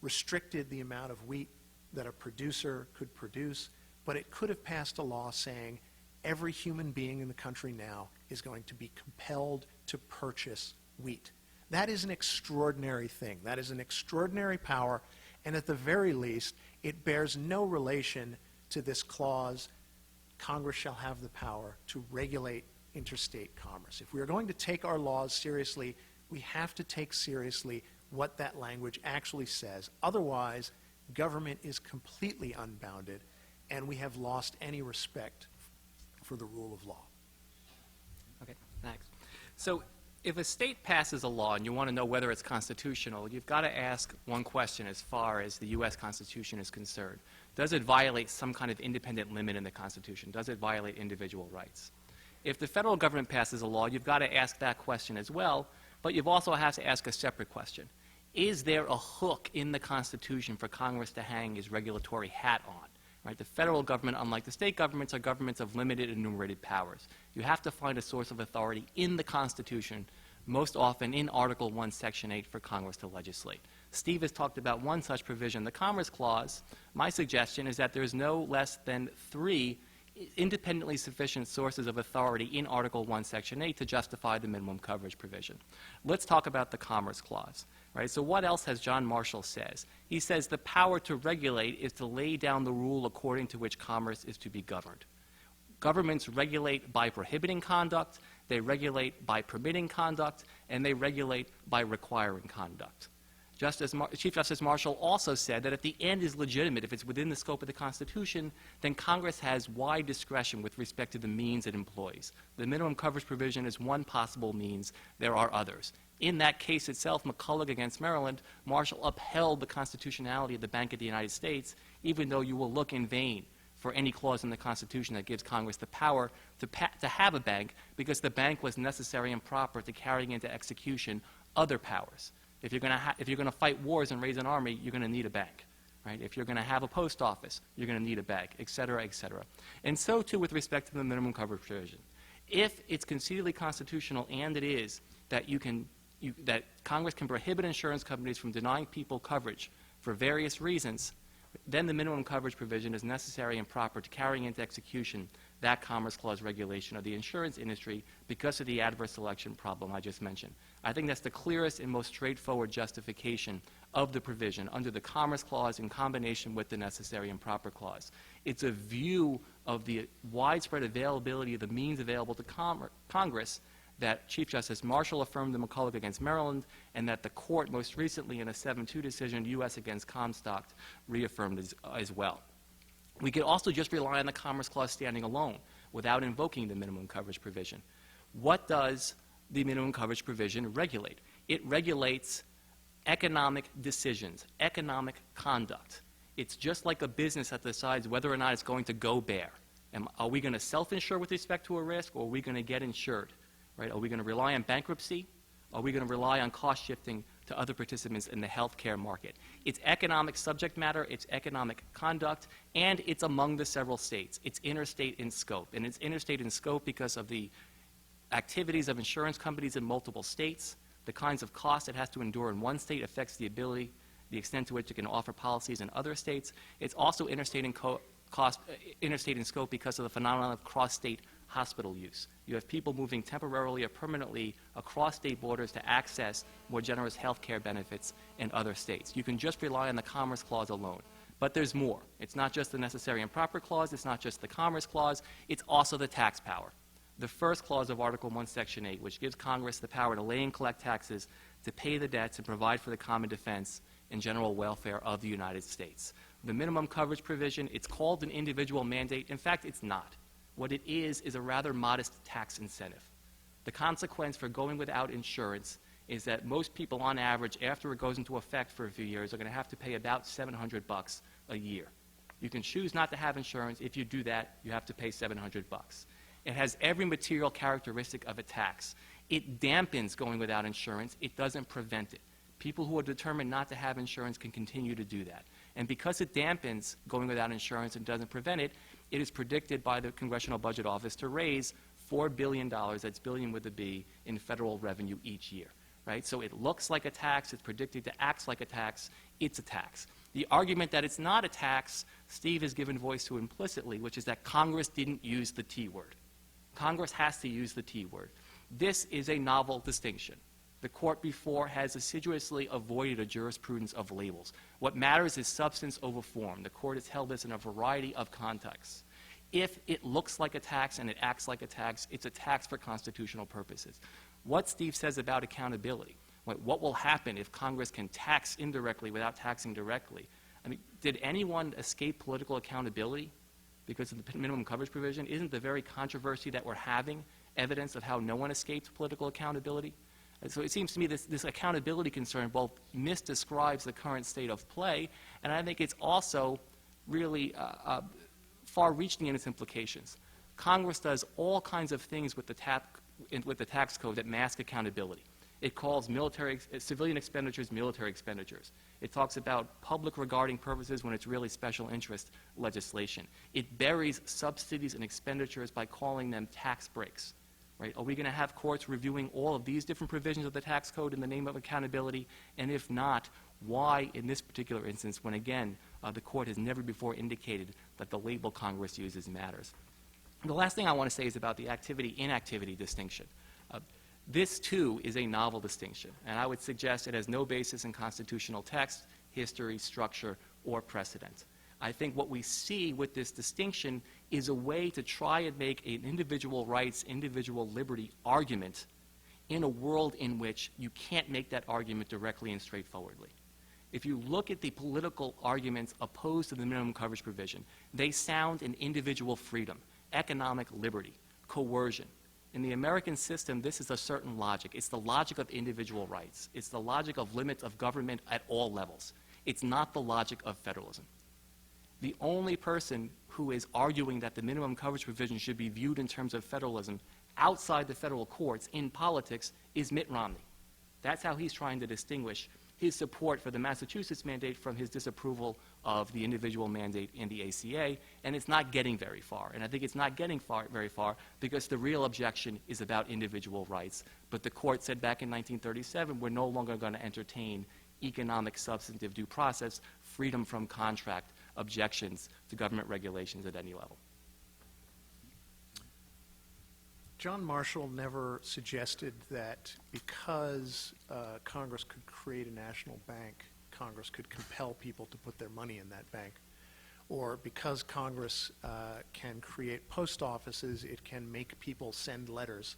restricted the amount of wheat that a producer could produce, but it could have passed a law saying every human being in the country now is going to be compelled to purchase wheat. That is an extraordinary thing. That is an extraordinary power, and at the very least, it bears no relation to this clause, Congress shall have the power to regulate interstate commerce. If we are going to take our laws seriously, we have to take seriously what that language actually says. Otherwise, government is completely unbounded, and we have lost any respect for the rule of law. Okay, thanks. So if a state passes a law and you want to know whether it's constitutional, you've got to ask one question as far as the U.S. Constitution is concerned. Does it violate some kind of independent limit in the Constitution? Does it violate individual rights? If the federal government passes a law, you've got to ask that question as well, but you've also have to ask a separate question. Is there a hook in the Constitution for Congress to hang his regulatory hat on? Right? The federal government, unlike the state governments, are governments of limited enumerated powers. You have to find a source of authority in the Constitution, most often in Article 1, Section 8, for Congress to legislate. Steve has talked about one such provision, the Commerce Clause. My suggestion is that there's no less than 3 independently sufficient sources of authority in Article 1, Section 8 to justify the minimum coverage provision. Let's talk about the Commerce Clause. Right? So what else has John Marshall says? He says the power to regulate is to lay down the rule according to which commerce is to be governed. Governments regulate by prohibiting conduct, they regulate by permitting conduct, and they regulate by requiring conduct. Chief Justice Marshall also said that if the end is legitimate, if it's within the scope of the Constitution, then Congress has wide discretion with respect to the means it employs. The minimum coverage provision is one possible means. There are others. In that case itself, McCulloch against Maryland, Marshall upheld the constitutionality of the Bank of the United States, even though you will look in vain for any clause in the Constitution that gives Congress the power to have a bank, because the bank was necessary and proper to carrying into execution other powers. If you're going to fight wars and raise an army, you're going to need a bank. Right? If you're going to have a post office, you're going to need a bank, et cetera, et cetera. And so, too, with respect to the minimum coverage provision. If it's conceitedly constitutional, and it is, that that Congress can prohibit insurance companies from denying people coverage for various reasons, then the minimum coverage provision is necessary and proper to carrying into execution that Commerce Clause regulation of the insurance industry because of the adverse selection problem I just mentioned. I think that's the clearest and most straightforward justification of the provision under the Commerce Clause in combination with the necessary and proper clause. It's a view of the widespread availability of the means available to Congress that Chief Justice Marshall affirmed in McCulloch against Maryland, and that the court most recently in a 7-2 decision, U.S. against Comstock, reaffirmed as well. We could also just rely on the Commerce Clause standing alone without invoking the minimum coverage provision. What does the minimum coverage provision regulate? It regulates economic decisions, economic conduct. It's just like a business that decides whether or not it's going to go bear. Are we going to self-insure with respect to a risk, or are we going to get insured? Right? Are we going to rely on bankruptcy? Are we going to rely on cost shifting to other participants in the healthcare market? It's economic subject matter, it's economic conduct, and it's among the several states. It's interstate in scope, and it's interstate in scope because of the activities of insurance companies in multiple states. The kinds of costs it has to endure in one state affects the extent to which it can offer policies in other states. It's also interstate in interstate in scope because of the phenomenon of cross-state hospital use. You have people moving temporarily or permanently across state borders to access more generous health care benefits in other states. You can just rely on the Commerce Clause alone. But there's more. It's not just the Necessary and Proper Clause. It's not just the Commerce Clause. It's also the tax power. The first clause of Article 1, Section 8, which gives Congress the power to lay and collect taxes, to pay the debts, and provide for the common defense and general welfare of the United States. The minimum coverage provision, it's called an individual mandate. In fact, it's not. What it is a rather modest tax incentive. The consequence for going without insurance is that most people, on average, after it goes into effect for a few years, are going to have to pay about $700 a year. You can choose not to have insurance. If you do that, you have to pay $700. It has every material characteristic of a tax. It dampens going without insurance. It doesn't prevent it. People who are determined not to have insurance can continue to do that. And because it dampens going without insurance and doesn't prevent it, it is predicted by the Congressional Budget Office to raise $4 billion, that's billion with a B, in federal revenue each year. Right? So it looks like a tax, it's predicted to act like a tax, it's a tax. The argument that it's not a tax, Steve has given voice to implicitly, which is that Congress didn't use the T word. Congress has to use the T word. This is a novel distinction. The court before has assiduously avoided a jurisprudence of labels. What matters is substance over form. The court has held this in a variety of contexts. If it looks like a tax and it acts like a tax, it's a tax for constitutional purposes. What Steve says about accountability, what will happen if Congress can tax indirectly without taxing directly? I mean, did anyone escape political accountability because of the minimum coverage provision? Isn't the very controversy that we're having evidence of how no one escaped political accountability? And so it seems to me this accountability concern both misdescribes the current state of play, and I think it's also really far-reaching in its implications. Congress does all kinds of things with the tax code that mask accountability. It calls civilian expenditures military expenditures. It talks about public regarding purposes when it's really special interest legislation. It buries subsidies and expenditures by calling them tax breaks. Right? Are we going to have courts reviewing all of these different provisions of the tax code in the name of accountability? And if not, why in this particular instance when, again, the court has never before indicated that the label Congress uses matters? The last thing I want to say is about the activity-inactivity distinction. This, too, is a novel distinction, and I would suggest it has no basis in constitutional text, history, structure, or precedent. I think what we see with this distinction is a way to try and make an individual rights, individual liberty argument in a world in which you can't make that argument directly and straightforwardly. If you look at the political arguments opposed to the minimum coverage provision, they sound in individual freedom, economic liberty, coercion. In the American system, this is a certain logic. It's the logic of individual rights. It's the logic of limits of government at all levels. It's not the logic of federalism. The only person who is arguing that the minimum coverage provision should be viewed in terms of federalism outside the federal courts in politics is Mitt Romney. That's how he's trying to distinguish his support for the Massachusetts mandate from his disapproval of the individual mandate in the ACA, and it's not getting very far. And I think it's not getting very far because the real objection is about individual rights. But the court said back in 1937, we're no longer going to entertain economic substantive due process, freedom from contract objections to government regulations at any level. John Marshall never suggested that because Congress could create a national bank, Congress could compel people to put their money in that bank. Or because Congress can create post offices, it can make people send letters.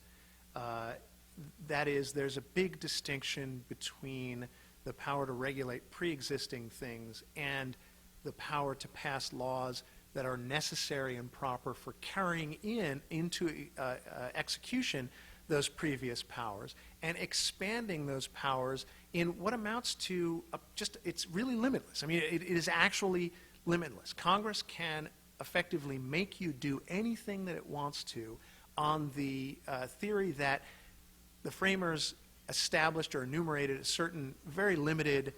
That is, there's a big distinction between the power to regulate pre-existing things and the power to pass laws that are necessary and proper for carrying into execution those previous powers and expanding those powers in what amounts to it's really limitless. I mean, it is actually limitless. Congress can effectively make you do anything that it wants to on the theory that the framers established or enumerated a certain very limited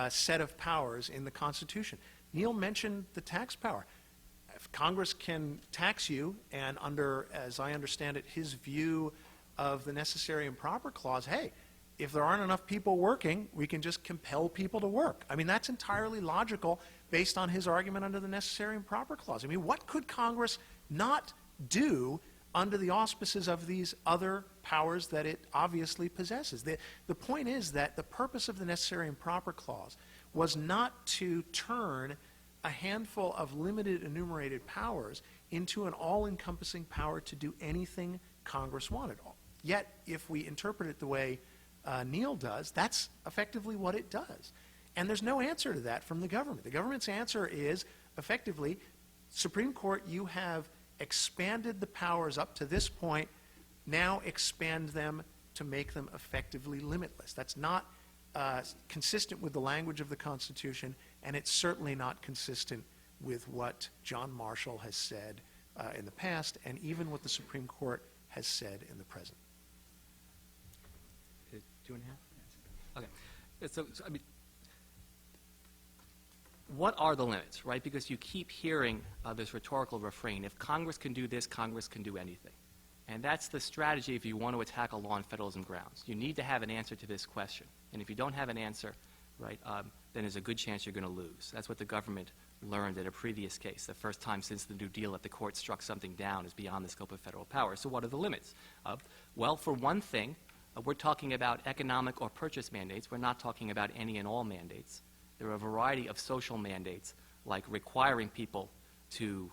set of powers in the Constitution. Neil mentioned the tax power. If Congress can tax you, and under, as I understand it, his view of the necessary and proper clause, hey, if there aren't enough people working, we can just compel people to work. I mean, that's entirely logical. based on his argument under the necessary and proper clause. I mean, what could Congress not do under the auspices of these other powers that it obviously possesses? The point is that the purpose of the necessary and proper clause was not to turn a handful of limited enumerated powers into an all-encompassing power to do anything Congress wanted. Yet, if we interpret it the way Neil does, that's effectively what it does. And there's no answer to that from the government. The government's answer is, effectively, Supreme Court, you have expanded the powers up to this point, now expand them to make them effectively limitless. That's not consistent with the language of the Constitution, and it's certainly not consistent with what John Marshall has said in the past, and even what the Supreme Court has said in the present. 2.5? Okay. So, I mean, what are the limits, right? Because you keep hearing this rhetorical refrain, if Congress can do this, Congress can do anything. And that's the strategy if you want to attack a law on federalism grounds. You need to have an answer to this question. And if you don't have an answer, right, then there's a good chance you're going to lose. That's what the government learned in a previous case. The first time since the New Deal that the court struck something down is beyond the scope of federal power. So what are the limits? Well, for one thing, we're talking about economic or purchase mandates. We're not talking about any and all mandates. There are a variety of social mandates, like requiring people to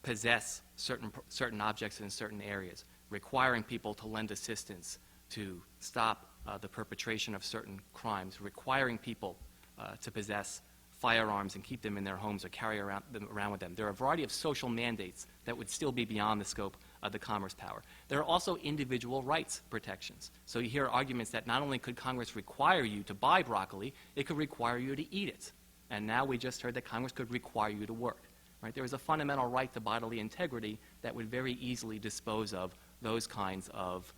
possess certain objects in certain areas, requiring people to lend assistance to stop the perpetration of certain crimes, requiring people to possess firearms and keep them in their homes or carry them around with them. There are a variety of social mandates that would still be beyond the scope of the commerce power. There are also individual rights protections. So you hear arguments that not only could Congress require you to buy broccoli, it could require you to eat it. And now we just heard that Congress could require you to work. Right? There is a fundamental right to bodily integrity that would very easily dispose of those kinds of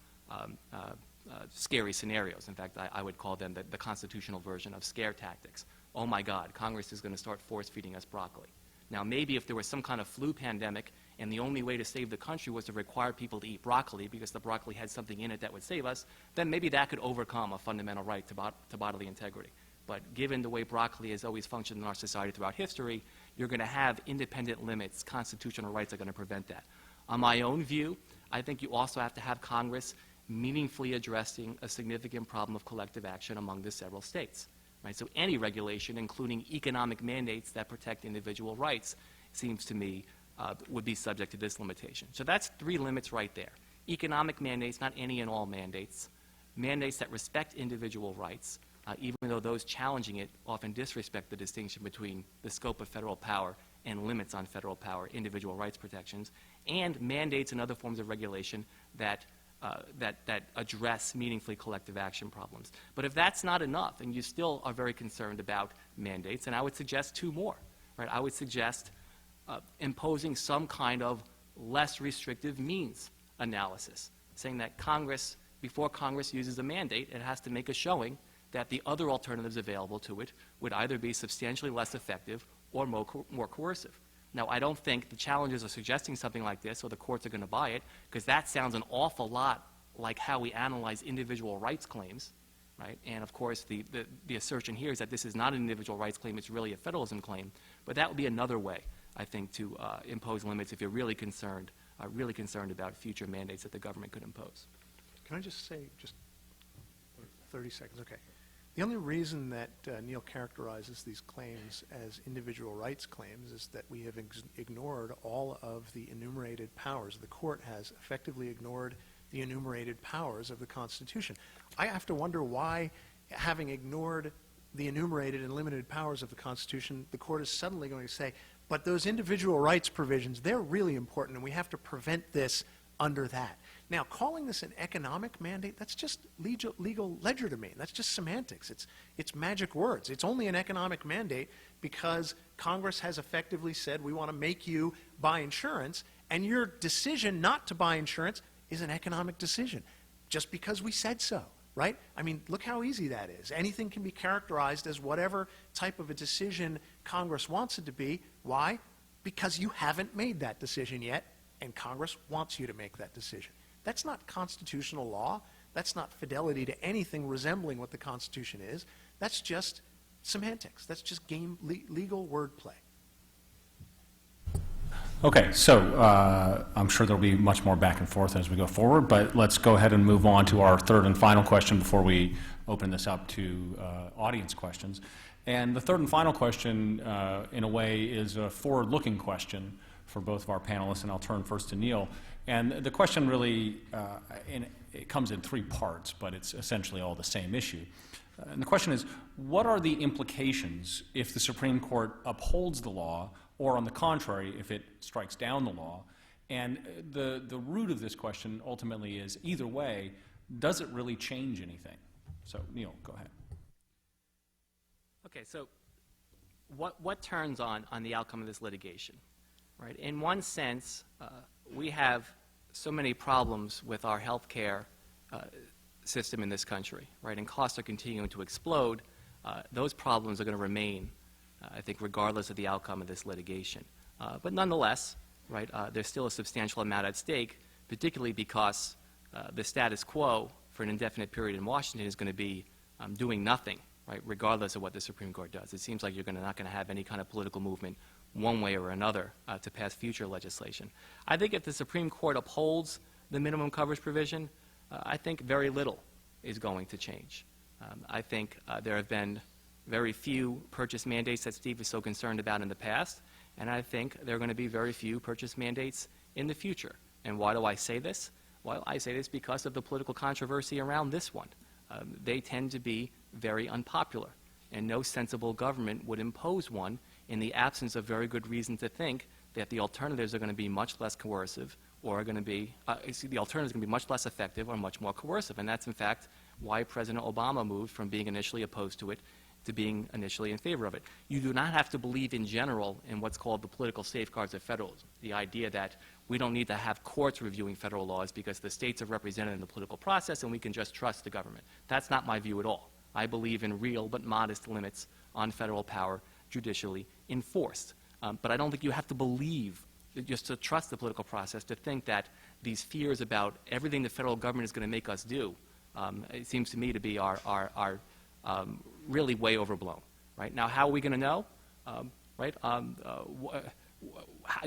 scary scenarios. In fact, I would call them the constitutional version of scare tactics. Oh my God, Congress is going to start force-feeding us broccoli. Now, maybe if there was some kind of flu pandemic and the only way to save the country was to require people to eat broccoli because the broccoli had something in it that would save us, then maybe that could overcome a fundamental right to bodily integrity. But given the way broccoli has always functioned in our society throughout history, you're going to have independent limits. Constitutional rights are going to prevent that. On my own view, I think you also have to have Congress meaningfully addressing a significant problem of collective action among the several states. Right? So any regulation, including economic mandates that protect individual rights, seems to me would be subject to this limitation. So that's 3 limits right there. Economic mandates, not any and all mandates. Mandates that respect individual rights, even though those challenging it often disrespect the distinction between the scope of federal power and limits on federal power, individual rights protections, and mandates and other forms of regulation that address meaningfully collective action problems. But if that's not enough, and you still are very concerned about mandates, and I would suggest 2 more. Right? I would suggest imposing some kind of less restrictive means analysis, saying that Congress, before Congress uses a mandate, it has to make a showing that the other alternatives available to it would either be substantially less effective or more coercive. Now, I don't think the challengers are suggesting something like this or the courts are going to buy it, because that sounds an awful lot like how we analyze individual rights claims, right? And of course, the assertion here is that this is not an individual rights claim, it's really a federalism claim. But that would be another way, I think, to impose limits if you're really concerned about future mandates that the government could impose. Can I just say, just 30 seconds, okay. The only reason that Neil characterizes these claims as individual rights claims is that we have ignored all of the enumerated powers. The court has effectively ignored the enumerated powers of the Constitution. I have to wonder why, having ignored the enumerated and limited powers of the Constitution, the court is suddenly going to say, but those individual rights provisions, they're really important, and we have to prevent this under that. Now, calling this an economic mandate, that's just legal legerdemain. That's just semantics. It's magic words. It's only an economic mandate because Congress has effectively said we want to make you buy insurance, and your decision not to buy insurance is an economic decision just because we said so, right? I mean, look how easy that is. Anything can be characterized as whatever type of a decision Congress wants it to be. Why? Because you haven't made that decision yet, and Congress wants you to make that decision. That's not constitutional law. That's not fidelity to anything resembling what the Constitution is. That's just semantics. That's just legal wordplay. Okay, so I'm sure there'll be much more back and forth as we go forward, but let's go ahead and move on to our third and final question before we open this up to audience questions. And the third and final question, in a way, is a forward-looking question for both of our panelists, and I'll turn first to Neil. And the question really, it comes in three parts, but it's essentially all the same issue. And the question is, what are the implications if the Supreme Court upholds the law, or on the contrary, if it strikes down the law? And the root of this question ultimately is, either way, does it really change anything? So, Neil, go ahead. Okay, so what turns on the outcome of this litigation? Right? In one sense, we have so many problems with our health care system in this country, right? And costs are continuing to explode. Those problems are going to remain, I think, regardless of the outcome of this litigation. But nonetheless, right, there's still a substantial amount at stake, particularly because the status quo for an indefinite period in Washington is going to be doing nothing, right, regardless of what the Supreme Court does. It seems like you're not going to have any kind of political movement one way or another to pass future legislation. I think if the Supreme Court upholds the minimum coverage provision, I think very little is going to change. I think there have been very few purchase mandates that Steve is so concerned about in the past, and I think there are going to be very few purchase mandates in the future. And why do I say this? Well, I say this because of the political controversy around this one. They tend to be very unpopular, and no sensible government would impose one in the absence of very good reason to think that the alternatives are going to be much less coercive, or are going to be, the alternatives are going to be much less effective or much more coercive. And that's, in fact, why President Obama moved from being initially opposed to it to being initially in favor of it. You do not have to believe in general in what's called the political safeguards of federalism, the idea that we don't need to have courts reviewing federal laws because the states are represented in the political process and we can just trust the government. That's not my view at all. I believe in real but modest limits on federal power judicially enforced. But I don't think you have to believe, just to trust the political process, to think that these fears about everything the federal government is going to make us do, it seems to me to be really way overblown. Right? Now, how are we going to know? Right?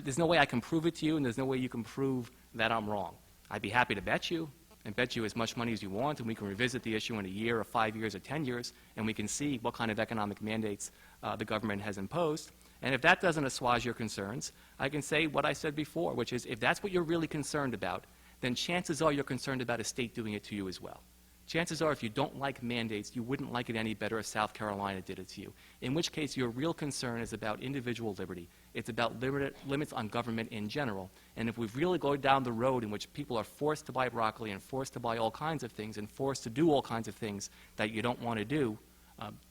There's no way I can prove it to you, and there's no way you can prove that I'm wrong. I'd be happy to bet you, and bet you as much money as you want, and we can revisit the issue in a year or 5 years or 10 years, and we can see what kind of economic mandates the government has imposed. And if that doesn't assuage your concerns, I can say what I said before, which is if that's what you're really concerned about, then chances are you're concerned about a state doing it to you as well. Chances are if you don't like mandates, you wouldn't like it any better if South Carolina did it to you, in which case your real concern is about individual liberty. It's about limits on government in general. And if we really go down the road in which people are forced to buy broccoli and forced to buy all kinds of things and forced to do all kinds of things that you don't want to do,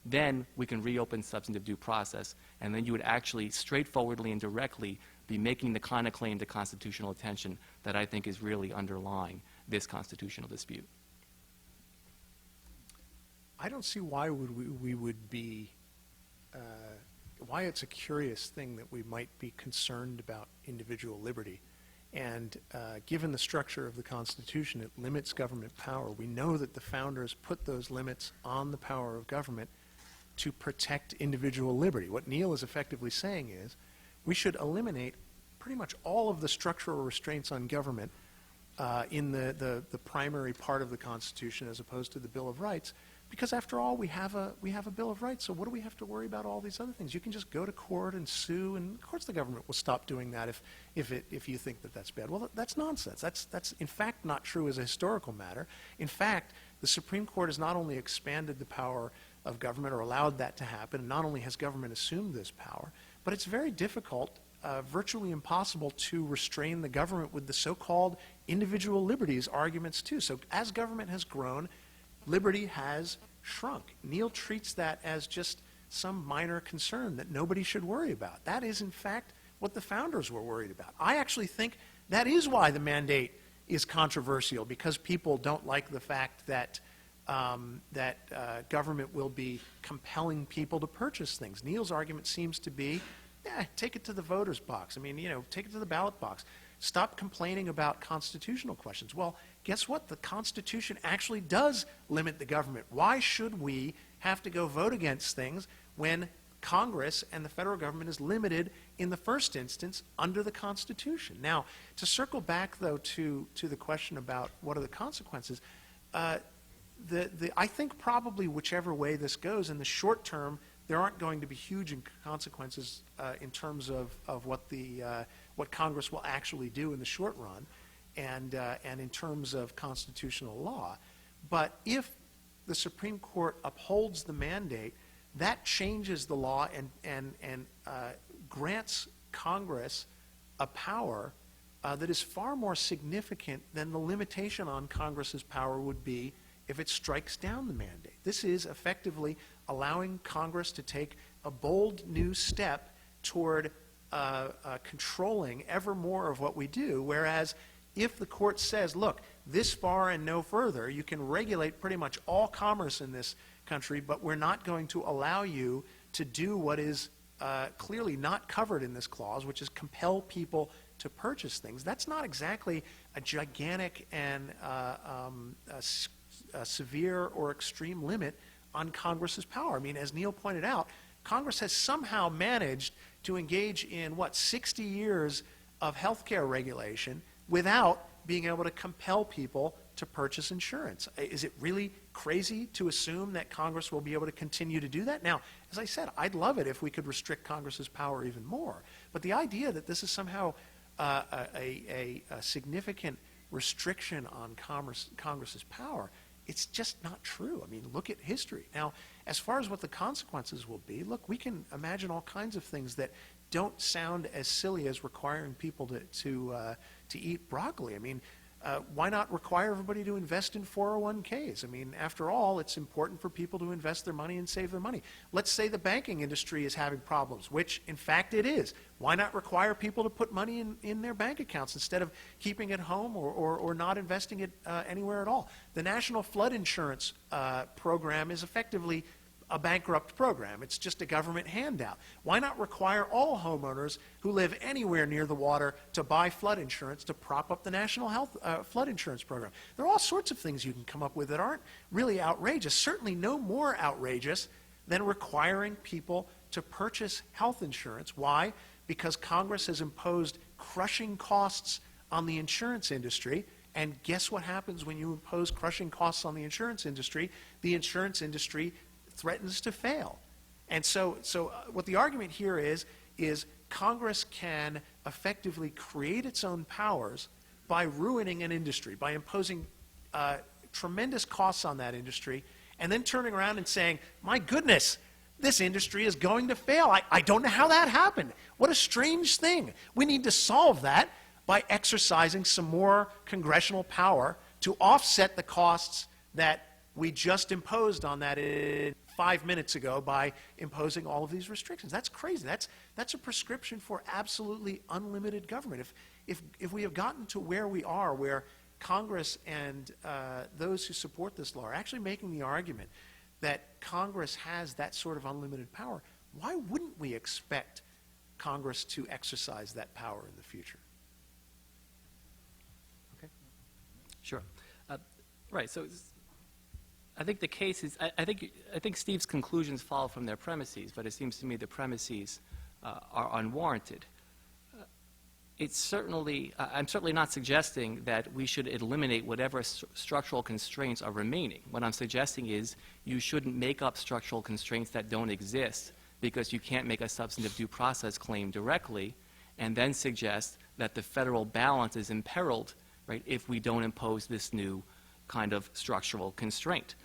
then we can reopen substantive due process, and then you would actually straightforwardly and directly be making the kind of claim to constitutional attention that I think is really underlying this constitutional dispute. I don't see why we would be, why it's a curious thing that we might be concerned about individual liberty. And given the structure of the Constitution, it limits government power. We know that the founders put those limits on the power of government to protect individual liberty. What Neil is effectively saying is we should eliminate pretty much all of the structural restraints on government in the primary part of the Constitution as opposed to the Bill of Rights. Because after all, we have a Bill of Rights, so what do we have to worry about all these other things? You can just go to court and sue, and of course the government will stop doing that if you think that that's bad. Well, that's nonsense. That's in fact not true as a historical matter. In fact, the Supreme Court has not only expanded the power of government or allowed that to happen, not only has government assumed this power, but it's very difficult, virtually impossible to restrain the government with the so-called individual liberties arguments too. So as government has grown, liberty has shrunk. Neil treats that as just some minor concern that nobody should worry about. That is, in fact, what the founders were worried about. I actually think that is why the mandate is controversial, because people don't like the fact that government will be compelling people to purchase things. Neil's argument seems to be, take it to the voter's box. I mean, take it to the ballot box. Stop complaining about constitutional questions. Well, guess what? The Constitution actually does limit the government. Why should we have to go vote against things when Congress and the federal government is limited in the first instance under the Constitution. Now, to circle back, though, to the question about what are the consequences, I think probably whichever way this goes, in the short term, there aren't going to be huge consequences in terms of what Congress will actually do in the short run, and in terms of constitutional law. But if the Supreme Court upholds the mandate, that changes the law and grants Congress a power that is far more significant than the limitation on Congress's power would be if it strikes down the mandate. This is effectively allowing Congress to take a bold new step toward controlling ever more of what we do, whereas if the court says, look, this far and no further, you can regulate pretty much all commerce in this country, but we're not going to allow you to do what is clearly not covered in this clause, which is compel people to purchase things. That's not exactly a gigantic and a severe or extreme limit on Congress's power. I mean, as Neil pointed out, Congress has somehow managed to engage in, 60 years of healthcare regulation without being able to compel people to purchase insurance. Is it really crazy to assume that Congress will be able to continue to do that? Now, as I said, I'd love it if we could restrict Congress's power even more. But the idea that this is somehow a significant restriction on Congress's power, it's just not true. I mean, look at history. Now, as far as what the consequences will be, look, we can imagine all kinds of things that don't sound as silly as requiring people to eat broccoli. I mean, why not require everybody to invest in 401ks? I mean, after all, it's important for people to invest their money and save their money. Let's say the banking industry is having problems, which in fact it is. Why not require people to put money in their bank accounts instead of keeping it home or not investing it anywhere at all? The National Flood Insurance Program is effectively a bankrupt program. It's just a government handout. Why not require all homeowners who live anywhere near the water to buy flood insurance to prop up the National Flood Insurance Program? There are all sorts of things you can come up with that aren't really outrageous, certainly no more outrageous than requiring people to purchase health insurance. Why? Because Congress has imposed crushing costs on the insurance industry. And guess what happens when you impose crushing costs on the insurance industry? The insurance industry threatens to fail. And so what the argument here is Congress can effectively create its own powers by ruining an industry, by imposing tremendous costs on that industry, and then turning around and saying, my goodness, this industry is going to fail. I don't know how that happened. What a strange thing. We need to solve that by exercising some more congressional power to offset the costs that we just imposed on that 5 minutes ago by imposing all of these restrictions. That's crazy. That's a prescription for absolutely unlimited government. If we have gotten to where we are, where Congress and those who support this law are actually making the argument that Congress has that sort of unlimited power, why wouldn't we expect Congress to exercise that power in the future? Okay. Sure. Right. So I think the case is, I think Steve's conclusions follow from their premises, but it seems to me the premises are unwarranted. It's certainly, I'm certainly not suggesting that we should eliminate whatever structural constraints are remaining. What I'm suggesting is you shouldn't make up structural constraints that don't exist because you can't make a substantive due process claim directly and then suggest that the federal balance is imperiled, right, if we don't impose this new kind of structural constraint.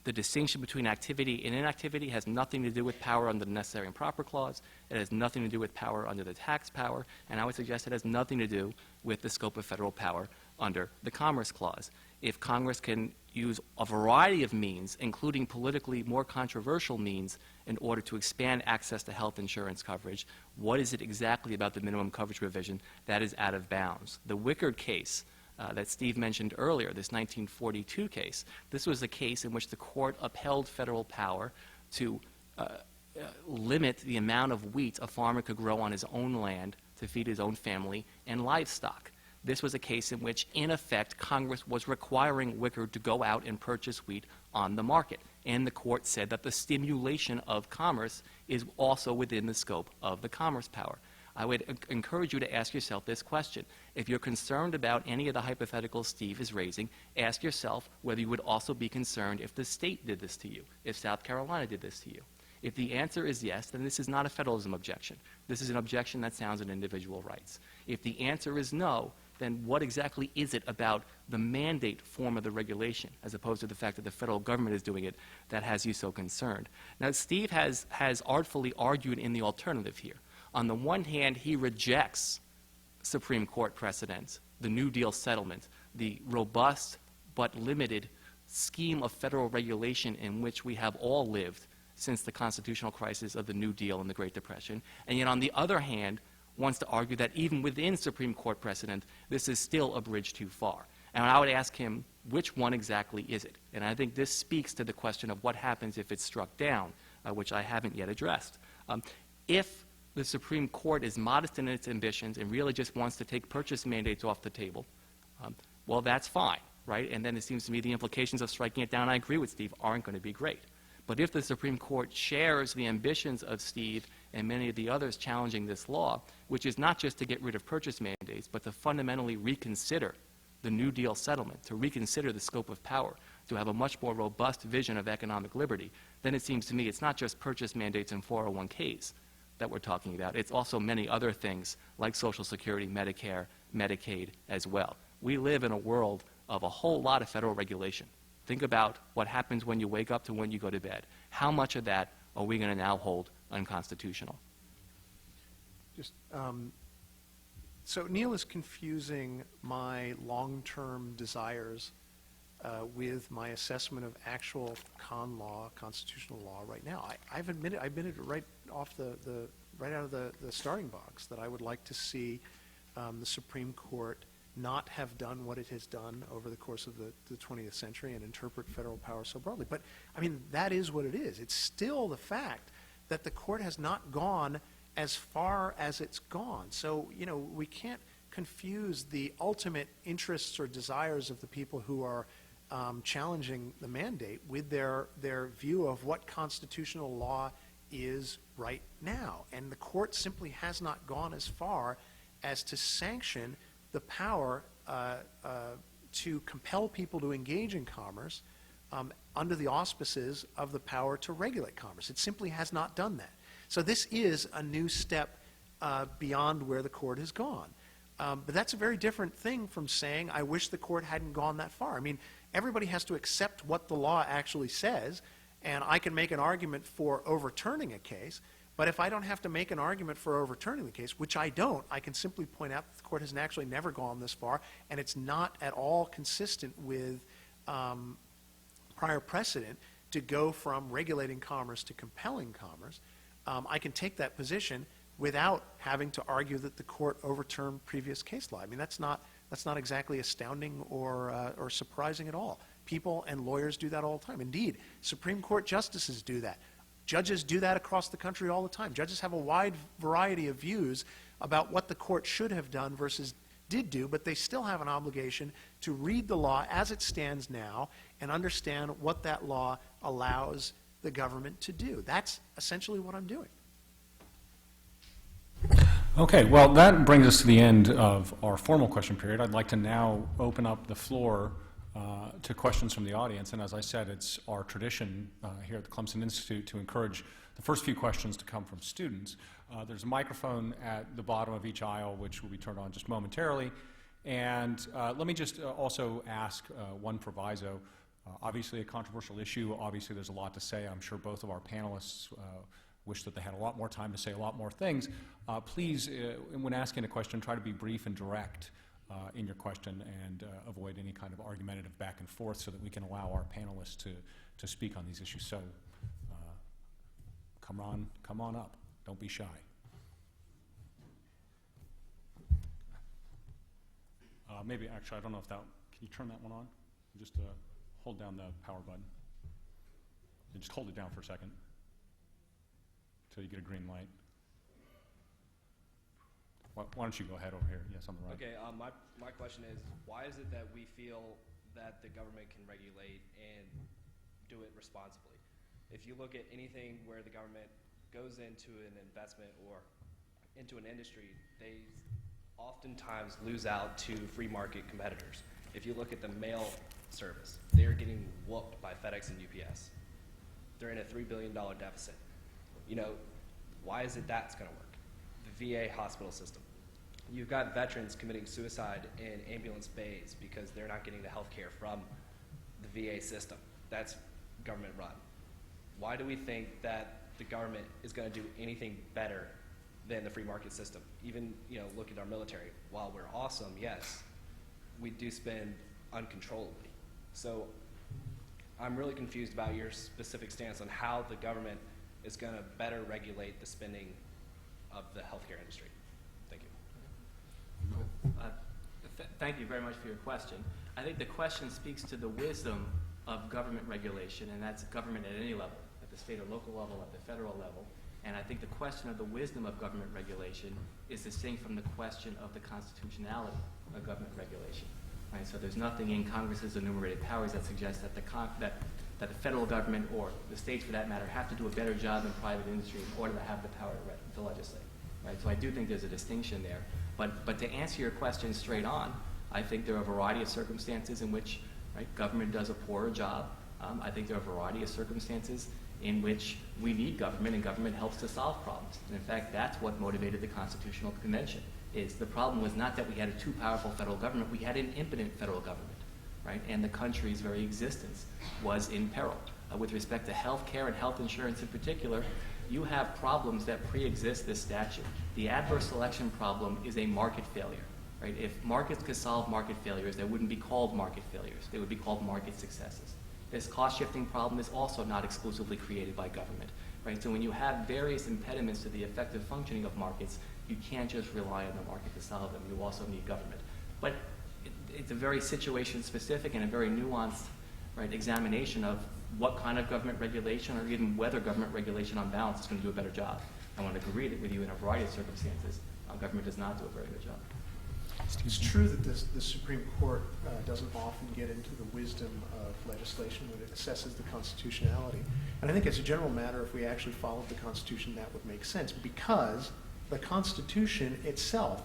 The distinction between activity and inactivity has nothing to do with power under the Necessary and Proper Clause. It has nothing to do with power under the tax power. And I would suggest it has nothing to do with the scope of federal power under the Commerce Clause. If Congress can use a variety of means, including politically more controversial means, in order to expand access to health insurance coverage, what is it exactly about the minimum coverage provision that is out of bounds? The Wickard case that Steve mentioned earlier, this 1942 case, this was a case in which the court upheld federal power to limit the amount of wheat a farmer could grow on his own land to feed his own family and livestock. This was a case in which, in effect, Congress was requiring Wickard to go out and purchase wheat on the market. And the court said that the stimulation of commerce is also within the scope of the commerce power. I would encourage you to ask yourself this question. If you're concerned about any of the hypotheticals Steve is raising, ask yourself whether you would also be concerned if the state did this to you, if South Carolina did this to you. If the answer is yes, then this is not a federalism objection. This is an objection that sounds on individual rights. If the answer is no, then what exactly is it about the mandate form of the regulation, as opposed to the fact that the federal government is doing it, that has you so concerned? Now, Steve has artfully argued in the alternative here. On the one hand, he rejects Supreme Court precedents, the New Deal settlement, the robust but limited scheme of federal regulation in which we have all lived since the constitutional crisis of the New Deal and the Great Depression. And yet, on the other hand, wants to argue that even within Supreme Court precedent, this is still a bridge too far. And I would ask him, which one exactly is it? And I think this speaks to the question of what happens if it's struck down, which I haven't yet addressed. If the Supreme Court is modest in its ambitions and really just wants to take purchase mandates off the table, well, that's fine, right? And then it seems to me the implications of striking it down, I agree with Steve, aren't going to be great. But if the Supreme Court shares the ambitions of Steve and many of the others challenging this law, which is not just to get rid of purchase mandates, but to fundamentally reconsider the New Deal settlement, to reconsider the scope of power, to have a much more robust vision of economic liberty, then it seems to me it's not just purchase mandates and 401ks that we're talking about. It's also many other things like Social Security, Medicare, Medicaid as well. We live in a world of a whole lot of federal regulation. Think about what happens when you wake up to when you go to bed. How much of that are we going to now hold unconstitutional? Just, so Neil is confusing my long-term desires with my assessment of actual constitutional law right now. I've admitted it right off right out of the starting box that I would like to see the Supreme Court not have done what it has done over the course of the 20th century and interpret federal power so broadly. But, I mean, that is what it is. It's still the fact that the court has not gone as far as it's gone. So, you know, we can't confuse the ultimate interests or desires of the people who are challenging the mandate with their view of what constitutional law is right now. And the court simply has not gone as far as to sanction the power to compel people to engage in commerce under the auspices of the power to regulate commerce. It simply has not done that. So this is a new step beyond where the court has gone. But that's a very different thing from saying, I wish the court hadn't gone that far. I mean, everybody has to accept what the law actually says, and I can make an argument for overturning a case, but if I don't have to make an argument for overturning the case, which I don't, I can simply point out that the court has actually never gone this far, and it's not at all consistent with prior precedent to go from regulating commerce to compelling commerce. I can take that position without having to argue that the court overturned previous case law. I mean, that's not exactly astounding or surprising at all. People and lawyers do that all the time. Indeed, Supreme Court justices do that. Judges do that across the country all the time. Judges have a wide variety of views about what the court should have done versus did do, but they still have an obligation to read the law as it stands now and understand what that law allows the government to do. That's essentially what I'm doing. Okay, well, that brings us to the end of our formal question period. I'd like to now open up the floor to questions from the audience. And as I said, it's our tradition here at the Clemson Institute to encourage the first few questions to come from students. There's a microphone at the bottom of each aisle, which will be turned on just momentarily. And let me just also ask one proviso. Obviously a controversial issue. Obviously there's a lot to say. I'm sure both of our panelists wish that they had a lot more time to say a lot more things. Please, when asking a question, try to be brief and direct in your question and avoid any kind of argumentative back and forth so that we can allow our panelists to speak on these issues. So come on up. Don't be shy. Maybe, actually, I don't know if that, can you turn that one on? Just hold down the power button. And just hold it down for a second until you get a green light. Why don't you go ahead over here? Yes, on the right. Okay, my question is, why is it that we feel that the government can regulate and do it responsibly? If you look at anything where the government goes into an investment or into an industry, they oftentimes lose out to free market competitors. If you look at the mail service, they are getting whooped by FedEx and UPS. They're in a $3 billion deficit. You know, why is it that's going to work? The VA hospital system. You've got veterans committing suicide in ambulance bays because they're not getting the health care from the VA system. That's government run. Why do we think that the government is going to do anything better than the free market system? Even, you know, look at our military. While we're awesome, yes, we do spend uncontrollably. So I'm really confused about your specific stance on how the government is going to better regulate the spending of the healthcare industry. Thank you. Thank you very much for your question. I think the question speaks to the wisdom of government regulation, and that's government at any level, at the state or local level, at the federal level. And I think the question of the wisdom of government regulation is distinct from the question of the constitutionality of government regulation. Right? So there's nothing in Congress's enumerated powers that suggests that the federal government, or the states for that matter, have to do a better job than private industry in order to have the power to legislate. Right? So I do think there's a distinction there. But to answer your question straight on, I think there are a variety of circumstances in which, right, government does a poorer job. I think there are a variety of circumstances in which we need government, and government helps to solve problems. And in fact, that's what motivated the Constitutional Convention. Is the problem was not that we had a too powerful federal government, we had an impotent federal government, right? And the country's very existence was in peril. With respect to health care and health insurance in particular, you have problems that pre-exist this statute. The adverse selection problem is a market failure, right? If markets could solve market failures, they wouldn't be called market failures. They would be called market successes. This cost-shifting problem is also not exclusively created by government, right? So when you have various impediments to the effective functioning of markets, you can't just rely on the market to solve them. You also need government. But it's a very situation-specific and a very nuanced, right, examination of what kind of government regulation, or even whether government regulation on balance is going to do a better job. I want to agree with you in a variety of circumstances. Government does not do a very good job. It's true that the Supreme Court doesn't often get into the wisdom of legislation when it assesses the constitutionality. And I think as a general matter, if we actually followed the Constitution, that would make sense, because the Constitution itself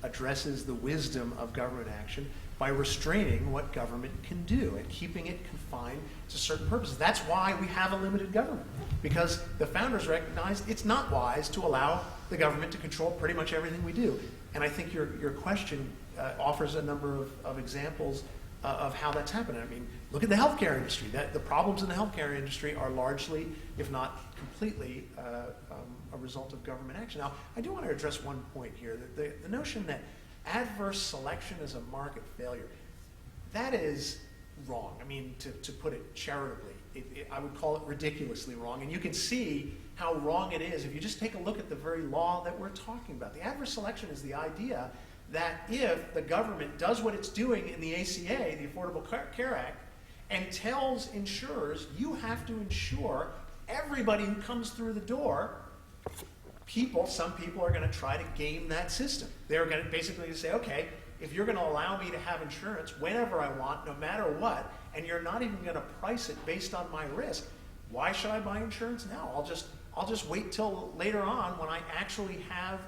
addresses the wisdom of government action by restraining what government can do and keeping it confined to certain purposes. That's why we have a limited government, because the founders recognized it's not wise to allow the government to control pretty much everything we do. And I think your question offers a number of examples of how that's happened. I mean, look at the healthcare industry. The problems in the healthcare industry are largely, if not completely, a result of government action. Now, I do want to address one point here, that the notion that adverse selection is a market failure, that is wrong. I mean, to put it charitably, I would call it ridiculously wrong. And you can see how wrong it is if you just take a look at the very law that we're talking about. The adverse selection is the idea that if the government does what it's doing in the ACA, the Affordable Care Act, and tells insurers, you have to insure everybody who comes through the door, some people are going to try to game that system. They're going to basically say, okay, if you're going to allow me to have insurance whenever I want, no matter what, and you're not even going to price it based on my risk, why should I buy insurance now? I'll just wait till later on when I actually have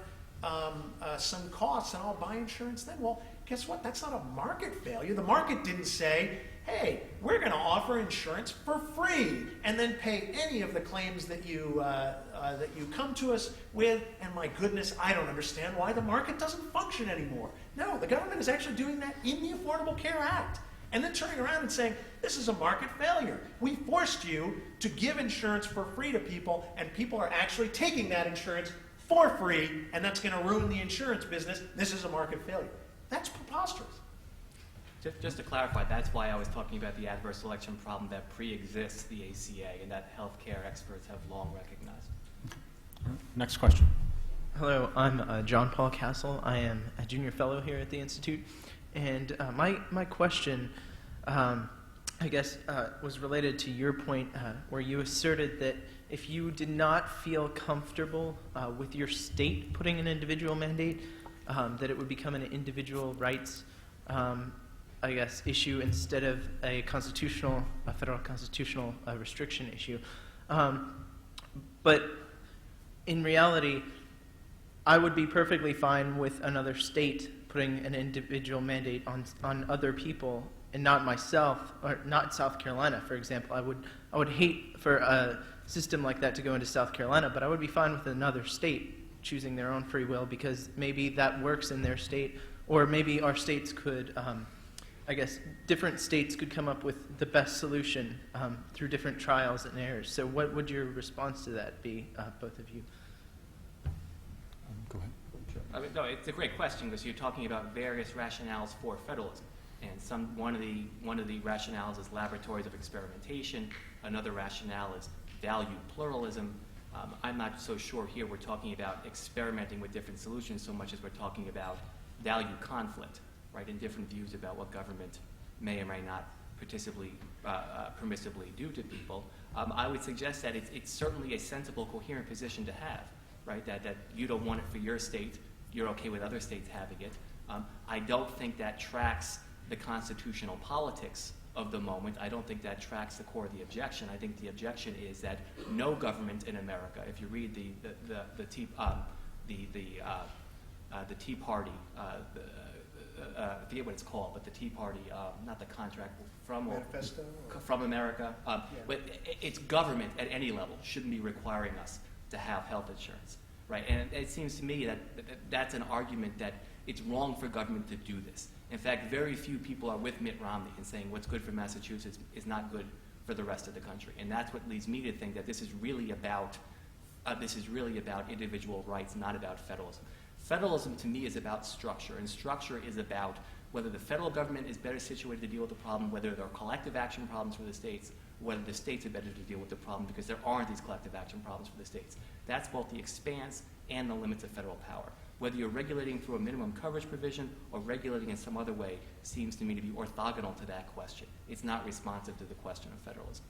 some costs, and I'll buy insurance then. Well, guess what? That's not a market failure. The market didn't say, hey, we're going to offer insurance for free and then pay any of the claims that you come to us with. And my goodness, I don't understand why the market doesn't function anymore. No, the government is actually doing that in the Affordable Care Act. And then turning around and saying, this is a market failure. We forced you to give insurance for free to people, and people are actually taking that insurance for free, and that's going to ruin the insurance business. This is a market failure. That's preposterous. Just to clarify, that's why I was talking about the adverse selection problem that pre-exists the ACA and that healthcare experts have long recognized. Next question. Hello, I'm John Paul Castle. I am a junior fellow here at the Institute. And my question, I guess, was related to your point where you asserted that if you did not feel comfortable with your state putting an individual mandate, that it would become an individual rights, I guess, issue instead of a federal constitutional restriction issue. But in reality, I would be perfectly fine with another state putting an individual mandate on other people and not myself, or not South Carolina, for example. I would hate for a system like that to go into South Carolina, but I would be fine with another state choosing their own free will because maybe that works in their state, or maybe our states could, I guess, different states could come up with the best solution through different trials and errors. So what would your response to that be, both of you? Go ahead. I mean, no, it's a great question because you're talking about various rationales for federalism. And one of the rationales is laboratories of experimentation. Another rationale is value pluralism. I'm not so sure here we're talking about experimenting with different solutions so much as we're talking about value conflict, right, and different views about what government may or may not permissibly do to people. I would suggest that it's certainly a sensible, coherent position to have, right, that you don't want it for your state, you're okay with other states having it. I don't think that tracks the constitutional politics of the moment. I don't think that tracks the core of the objection. I think the objection is that no government in America, if you read the Tea Party, I forget what it's called, but the Tea Party, not the contract, Manifesto? From America. But it's government at any level shouldn't be requiring us to have health insurance, right? And it seems to me that that's an argument that it's wrong for government to do this. In fact, very few people are with Mitt Romney in saying what's good for Massachusetts is not good for the rest of the country. And that's what leads me to think that this is really about individual rights, not about federalism. Federalism, to me, is about structure, and structure is about whether the federal government is better situated to deal with the problem, whether there are collective action problems for the states, whether the states are better to deal with the problem because there aren't these collective action problems for the states. That's both the expanse and the limits of federal power. Whether you're regulating through a minimum coverage provision or regulating in some other way seems to me to be orthogonal to that question. It's not responsive to the question of federalism.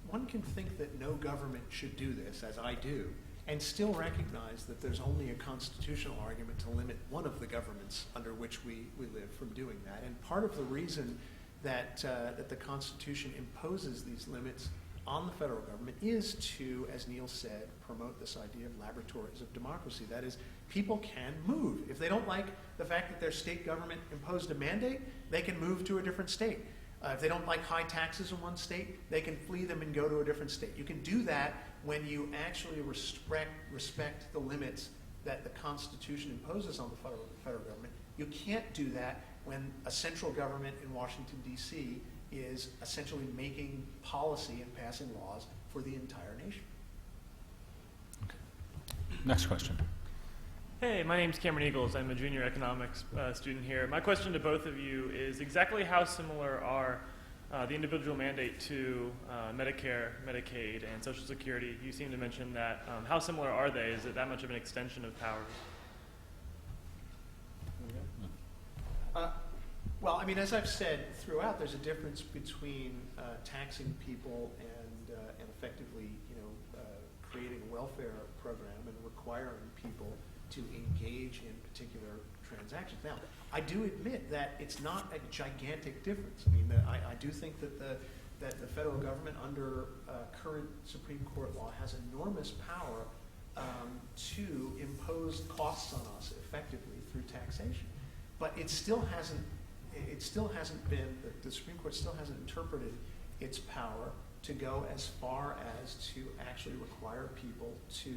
One can think that no government should do this, as I do, and still recognize that there's only a constitutional argument to limit one of the governments under which we live from doing that. And part of the reason that the Constitution imposes these limits on the federal government is to, as Neil said, promote this idea of laboratories of democracy. That is, people can move. If they don't like the fact that their state government imposed a mandate, they can move to a different state. If they don't like high taxes in one state, they can flee them and go to a different state. You can do that when you actually respect the limits that the Constitution imposes on the federal government. You can't do that when a central government in Washington, D.C. is essentially making policy and passing laws for the entire nation. Okay. Next question. Hey, my name's Cameron Eagles. I'm a junior economics student here. My question to both of you is exactly how similar are the individual mandate to Medicare, Medicaid, and Social Security? You seem to mention that. How similar are they? Is it that much of an extension of powers? Well, I mean, as I've said throughout, there's a difference between taxing people and effectively, creating a welfare program and requiring people to engage in particular transactions. Now, I do admit that it's not a gigantic difference. I mean, I do think that the federal government, under current Supreme Court law, has enormous power to impose costs on us effectively through taxation. But it still hasn't been, the Supreme Court still hasn't interpreted its power to go as far as to actually require people to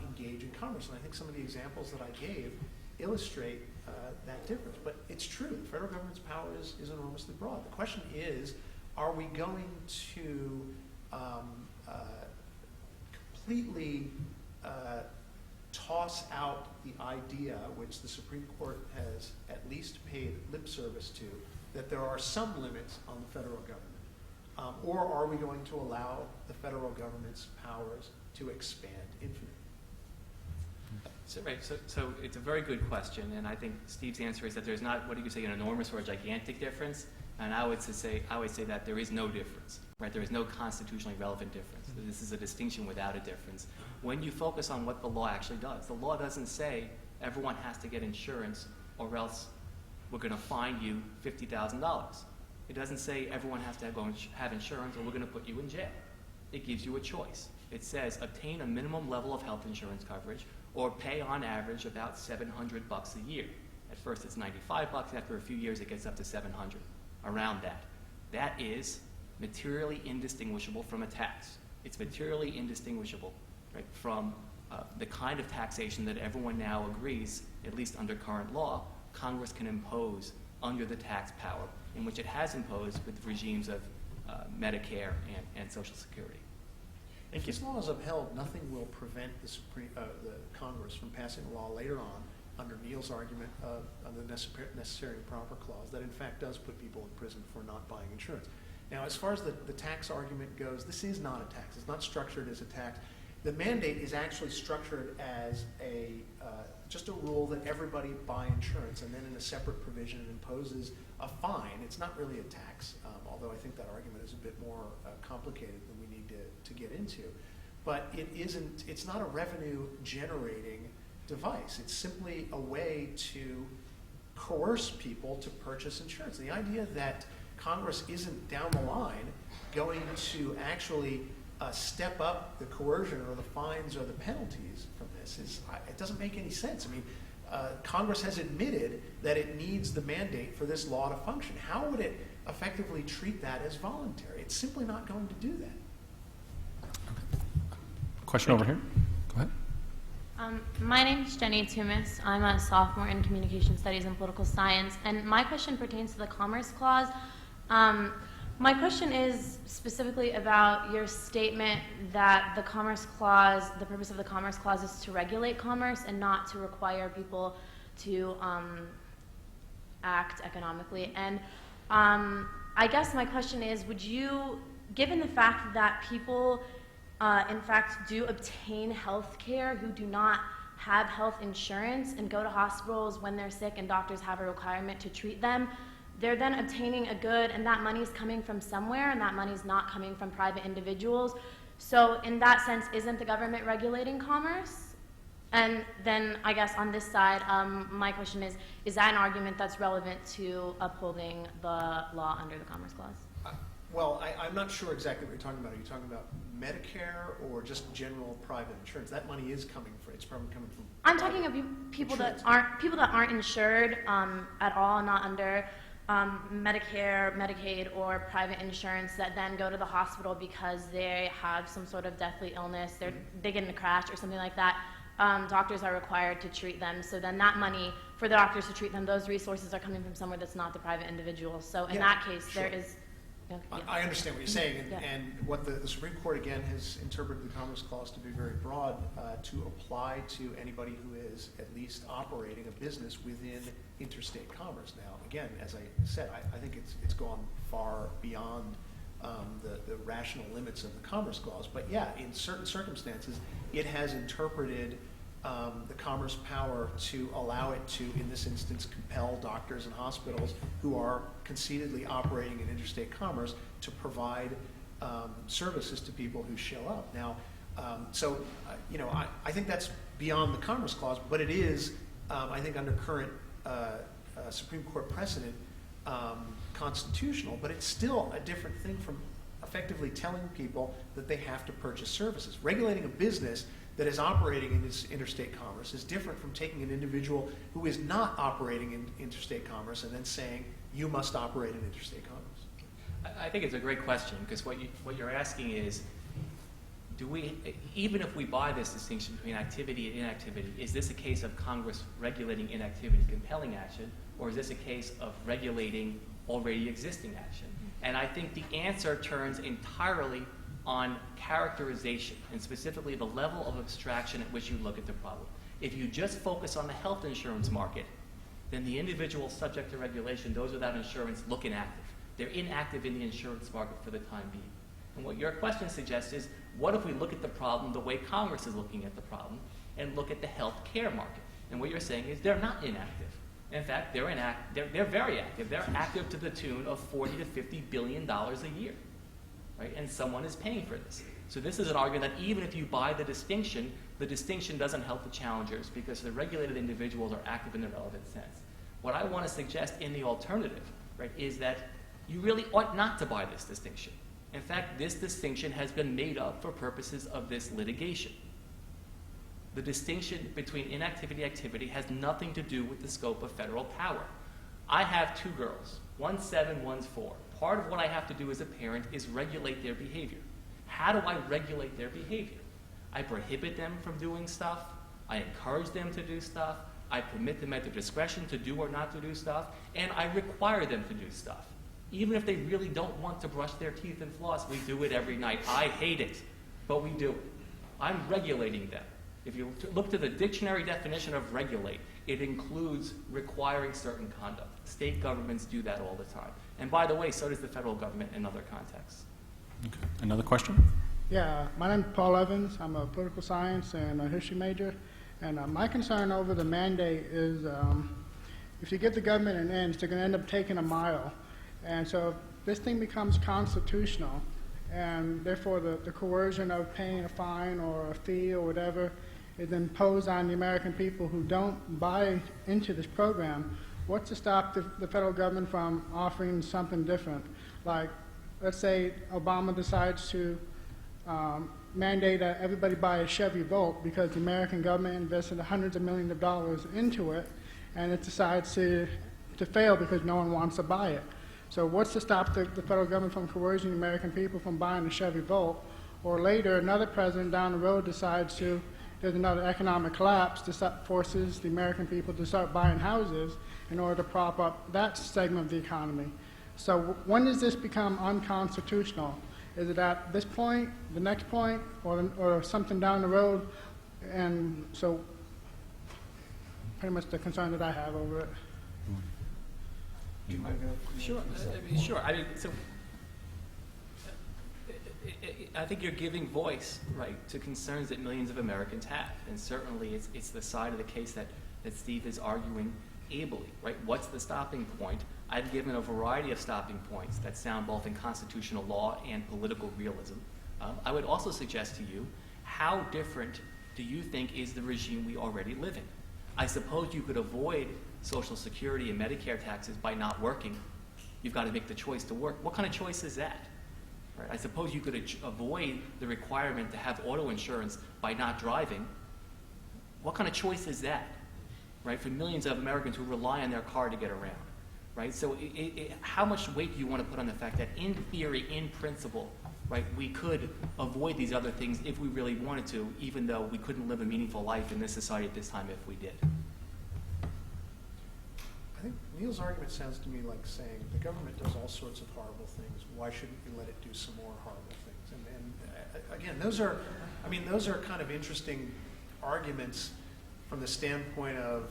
engage in commerce. And I think some of the examples that I gave illustrate that difference. But it's true, the federal government's power is enormously broad. The question is, are we going to completely toss out the idea, which the Supreme Court has at least paid lip service to, that there are some limits on the federal government? Or are we going to allow the federal government's powers to expand infinitely? So it's a very good question, and I think Steve's answer is that there's not, what do you say, an enormous or a gigantic difference? And I would say that there is no difference, right? There is no constitutionally relevant difference. This is a distinction without a difference. When you focus on what the law actually does, the law doesn't say everyone has to get insurance or else we're going to fine you $50,000. It doesn't say everyone has to have insurance or we're going to put you in jail. It gives you a choice. It says obtain a minimum level of health insurance coverage or pay on average about $700 a year. At first it's $95. After a few years it gets up to $700, around that. That is materially indistinguishable from a tax. It's materially indistinguishable, right, from the kind of taxation that everyone now agrees, at least under current law, Congress can impose under the tax power, in which it has imposed with regimes of Medicare and Social Security. If this law is upheld, nothing will prevent the Congress from passing a law later on, under Neil's argument of the necessary and proper clause, that in fact does put people in prison for not buying insurance. Now, as far as the tax argument goes, this is not a tax. It's not structured as a tax. The mandate is actually structured as just a rule that everybody buy insurance, and then in a separate provision it imposes a fine. It's not really a tax, although I think that argument is a bit more complicated than we need to get into. But it's not a revenue generating device. It's simply a way to coerce people to purchase insurance. The idea that Congress isn't down the line going to actually step up the coercion or the fines or the penalties from this it doesn't make any sense. I mean, Congress has admitted that it needs the mandate for this law to function. How would it effectively treat that as voluntary? It's simply not going to do that. Question over here. Go ahead. My name is Jenny Tumis. I'm a sophomore in Communication Studies and Political Science, and my question pertains to the Commerce Clause. My question is specifically about your statement that the Commerce Clause, the purpose of the Commerce Clause is to regulate commerce and not to require people to act economically. And I guess my question is, would you, given the fact that people in fact do obtain health care who do not have health insurance and go to hospitals when they're sick and doctors have a requirement to treat them, they're then obtaining a good, and that money's coming from somewhere, and that money's not coming from private individuals. So in that sense, isn't the government regulating commerce? And then I guess on this side, my question is that an argument that's relevant to upholding the law under the Commerce Clause? Well, I'm not sure exactly what you're talking about. Are you talking about Medicare or just general private insurance? That money is coming from, it's probably coming from I'm talking about people that aren't insured at all, not under Medicare, Medicaid, or private insurance, that then go to the hospital because they have some sort of deathly illness, they get in a crash or something like that. Doctors are required to treat them, so then that money for the doctors to treat them, those resources are coming from somewhere that's not the private individual. So in that case, sure. there is... I understand what you're saying, and what the Supreme Court, again, has interpreted the Commerce Clause to be very broad, to apply to anybody who is at least operating a business within interstate commerce. Now, again, as I said, I think it's gone far beyond the rational limits of the Commerce Clause. But yeah, in certain circumstances, it has interpreted the commerce power to allow it to, in this instance, compel doctors and hospitals who are conceitedly operating in interstate commerce to provide services to people who show up. Now, I think that's beyond the Commerce Clause, but it is, I think, under current Supreme Court precedent, constitutional, but it's still a different thing from effectively telling people that they have to purchase services. Regulating a business that is operating in this interstate commerce is different from taking an individual who is not operating in interstate commerce and then saying, you must operate in interstate commerce. I think it's a great question, because what you're asking is, even if we buy this distinction between activity and inactivity, is this a case of Congress regulating inactivity, compelling action, or is this a case of regulating already existing action? And I think the answer turns entirely on characterization, and specifically the level of abstraction at which you look at the problem. If you just focus on the health insurance market, then the individuals subject to regulation, those without insurance, look inactive. They're inactive in the insurance market for the time being. And what your question suggests is, what if we look at the problem the way Congress is looking at the problem and look at the health care market? And what you're saying is they're not inactive. In fact, they're very active. They're active to the tune of $40 to $50 billion a year. right? And someone is paying for this. So this is an argument that even if you buy the distinction doesn't help the challengers because the regulated individuals are active in the relevant sense. What I want to suggest in the alternative, right, is that you really ought not to buy this distinction. In fact, this distinction has been made up for purposes of this litigation. The distinction between inactivity and activity has nothing to do with the scope of federal power. I have 2 girls, one's 7, one's 4. Part of what I have to do as a parent is regulate their behavior. How do I regulate their behavior? I prohibit them from doing stuff. I encourage them to do stuff. I permit them at their discretion to do or not to do stuff. And I require them to do stuff. Even if they really don't want to brush their teeth and floss, we do it every night. I hate it, but we do it. I'm regulating them. If you look to the dictionary definition of regulate, it includes requiring certain conduct. State governments do that all the time. And by the way, so does the federal government in other contexts. Okay. Another question? Yeah, my name's Paul Evans. I'm a political science and a history major. And my concern over the mandate is if you give the government an inch, they're going to end up taking a mile. And so if this thing becomes constitutional, and therefore the coercion of paying a fine or a fee or whatever is imposed on the American people who don't buy into this program, what's to stop the federal government from offering something different? Like, let's say Obama decides to mandate that everybody buy a Chevy Volt because the American government invested hundreds of millions of dollars into it, and it decides to fail because no one wants to buy it. So what's to stop the federal government from coercing the American people from buying a Chevy Volt? Or later, another president down the road decides there's another economic collapse that forces the American people to start buying houses in order to prop up that segment of the economy. So when does this become unconstitutional? Is it at this point, the next point, or something down the road? And so pretty much the concern that I have over it. Sure. Sure. I mean, so I think you're giving voice, right, to concerns that millions of Americans have, and certainly it's the side of the case that Steve is arguing ably, right? What's the stopping point? I've given a variety of stopping points that sound both in constitutional law and political realism. I would also suggest to you, how different do you think is the regime we already live in? I suppose you could avoid Social Security and Medicare taxes by not working. You've got to make the choice to work. What kind of choice is that? Right? I suppose you could avoid the requirement to have auto insurance by not driving. What kind of choice is that? Right? For millions of Americans who rely on their car to get around. Right? So how much weight do you want to put on the fact that in theory, in principle, right, we could avoid these other things if we really wanted to, even though we couldn't live a meaningful life in this society at this time if we did? I think Neil's argument sounds to me like saying the government does all sorts of horrible things. Why shouldn't we let it do some more horrible things? And again, those are kind of interesting arguments from the standpoint of,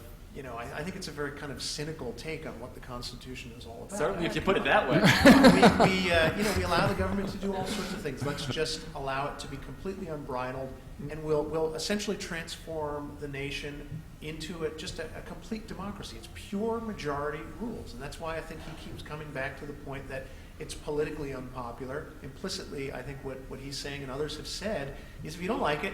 I think it's a very kind of cynical take on what the Constitution is all about. Certainly, if you put it that way. We allow the government to do all sorts of things. Let's just allow it to be completely unbridled, and we'll essentially transform the nation into just a complete democracy. It's pure majority rules, and that's why I think he keeps coming back to the point that it's politically unpopular. Implicitly, I think what he's saying and others have said is if you don't like it,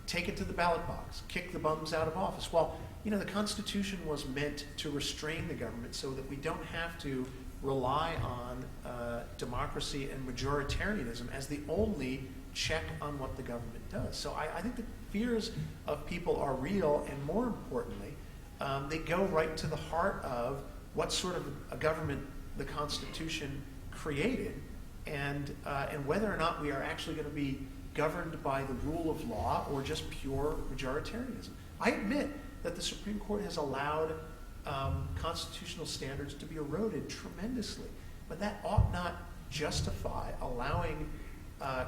take it to the ballot box, kick the bums out of office. Well, the Constitution was meant to restrain the government so that we don't have to rely on democracy and majoritarianism as the only check on what the government does. So I think the fears of people are real, and more importantly, they go right to the heart of what sort of a government the Constitution created, and whether or not we are actually going to be governed by the rule of law or just pure majoritarianism. I admit that the Supreme Court has allowed constitutional standards to be eroded tremendously, but that ought not justify allowing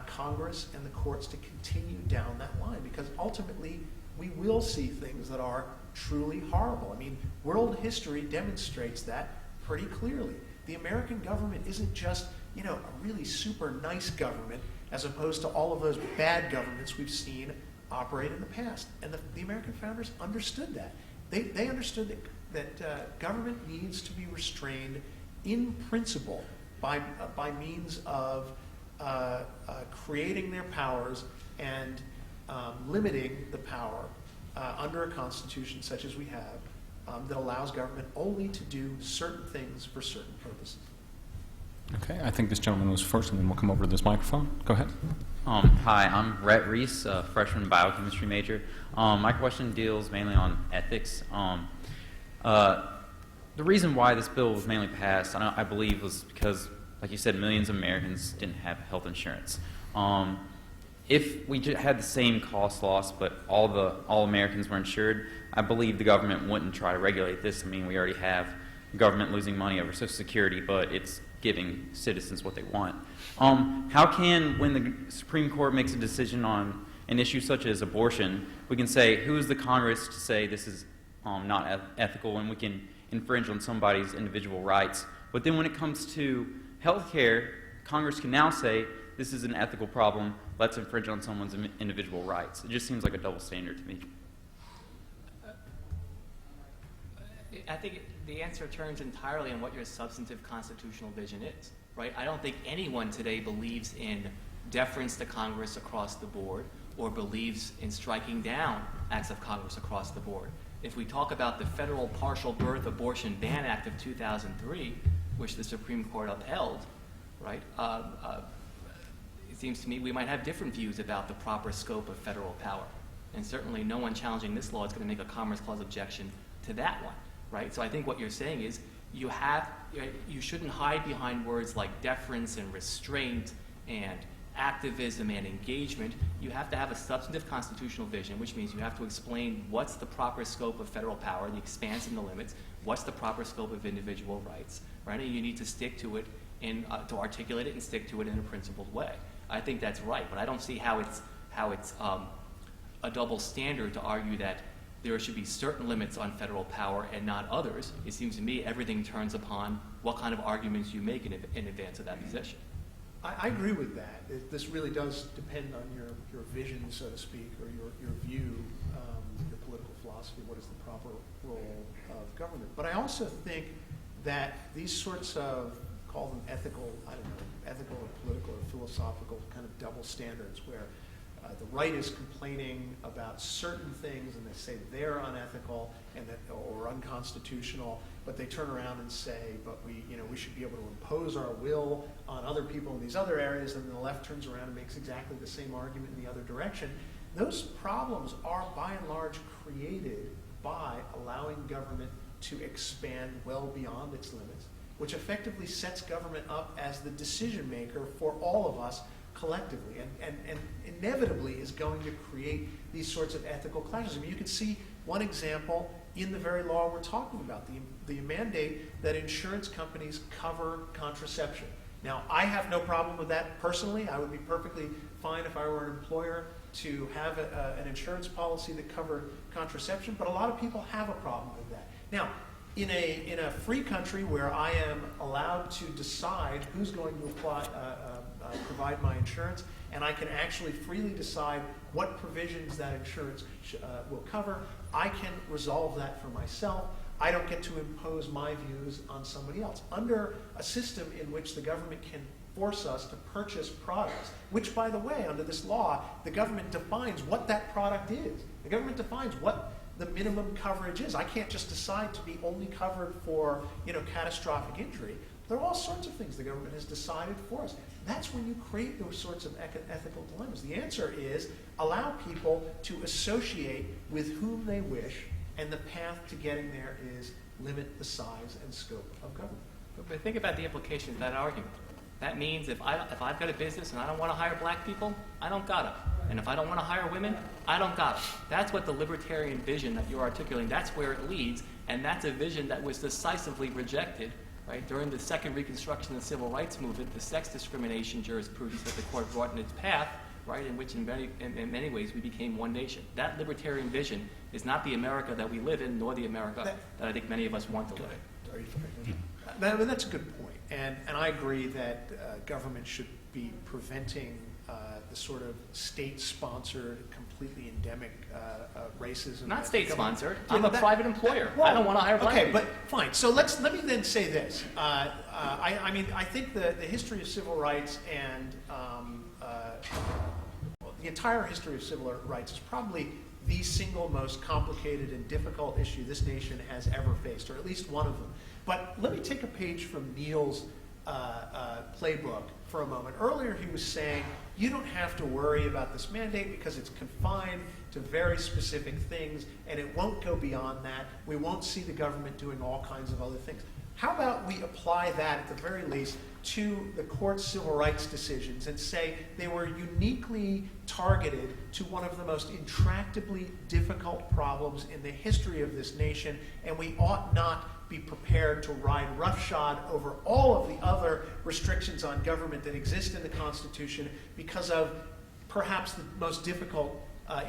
Congress and the courts to continue down that line, because ultimately we will see things that are truly horrible. I mean, world history demonstrates that pretty clearly. The American government isn't just, a really super nice government as opposed to all of those bad governments we've seen operate in the past. And the American founders understood that. They understood that government needs to be restrained in principle by means of creating their powers and limiting the power under a constitution such as we have that allows government only to do certain things for certain purposes. Okay, I think this gentleman was first, and then we'll come over to this microphone. Go ahead. Hi, I'm Rhett Reese, a freshman biochemistry major. My question deals mainly on ethics. The reason why this bill was mainly passed, I believe, was because, like you said, millions of Americans didn't have health insurance. If we had the same cost loss, but all Americans were insured, I believe the government wouldn't try to regulate this. I mean, we already have government losing money over Social Security, but it's giving citizens what they want. How can, when the Supreme Court makes a decision on an issue such as abortion, we can say, who is the Congress to say this is not ethical, and we can infringe on somebody's individual rights? But then when it comes to health care, Congress can now say, this is an ethical problem, let's infringe on someone's individual rights. It just seems like a double standard to me. I think the answer turns entirely on what your substantive constitutional vision is, right? I don't think anyone today believes in deference to Congress across the board or believes in striking down acts of Congress across the board. If we talk about the Federal Partial Birth Abortion Ban Act of 2003, which the Supreme Court upheld, right, it seems to me we might have different views about the proper scope of federal power. And certainly no one challenging this law is going to make a Commerce Clause objection to that one. Right? So I think what you're saying is you shouldn't hide behind words like deference and restraint and activism and engagement. You have to have a substantive constitutional vision, which means you have to explain what's the proper scope of federal power, the expanse and the limits, what's the proper scope of individual rights, right? And you need to stick to it to articulate it and stick to it in a principled way. I think that's right, but I don't see how it's a double standard to argue that there should be certain limits on federal power and not others. It seems to me everything turns upon what kind of arguments you make in advance of that position. I agree with that. This really does depend on your vision, so to speak, or your view, your political philosophy, what is the proper role of government. But I also think that these sorts of, call them ethical or political or philosophical kind of double standards where the right is complaining about certain things and they say they're unethical and or unconstitutional, but they turn around and say, but we should be able to impose our will on other people in these other areas, and then the left turns around and makes exactly the same argument in the other direction. Those problems are by and large created by allowing government to expand well beyond its limits, which effectively sets government up as the decision maker for all of us collectively, and inevitably is going to create these sorts of ethical clashes. I mean, you can see one example in the very law we're talking about, the mandate that insurance companies cover contraception. Now, I have no problem with that personally. I would be perfectly fine if I were an employer to have an insurance policy that covered contraception, but a lot of people have a problem with that. Now, in a free country where I am allowed to decide who's going to provide my insurance, and I can actually freely decide what provisions that insurance will cover, I can resolve that for myself. I don't get to impose my views on somebody else. Under a system in which the government can force us to purchase products, which, by the way, under this law, the government defines what that product is. The government defines what the minimum coverage is. I can't just decide to be only covered for, catastrophic injury. There are all sorts of things the government has decided for us. That's when you create those sorts of ethical dilemmas. The answer is allow people to associate with whom they wish, and the path to getting there is limit the size and scope of government. But think about the implications of that argument. That means if I've got a business and I don't want to hire black people, I don't gotta. And if I don't want to hire women, I don't gotta. That's what the libertarian vision that you're articulating, that's where it leads, and that's a vision that was decisively rejected, right? During the second Reconstruction of the Civil Rights Movement, the sex discrimination jurisprudence that the court brought in its path, right, in which in many ways we became one nation. That libertarian vision is not the America that we live in, nor the America that I think many of us want to live in. That's a good point. And I agree that government should be preventing the sort of state-sponsored, completely endemic racism. Not state-sponsored. I'm a private employer. Well, I don't want to hire black people. Okay, but fine. So let me then say this. I think the history of civil rights and entire history of civil rights is probably the single most complicated and difficult issue this nation has ever faced, or at least one of them. But let me take a page from Neil's playbook for a moment. Earlier he was saying, you don't have to worry about this mandate because it's confined to very specific things and it won't go beyond that. We won't see the government doing all kinds of other things. How about we apply that, at the very least, to the court's civil rights decisions and say they were uniquely targeted to one of the most intractably difficult problems in the history of this nation, and we ought not be prepared to ride roughshod over all of the other restrictions on government that exist in the Constitution because of perhaps the most difficult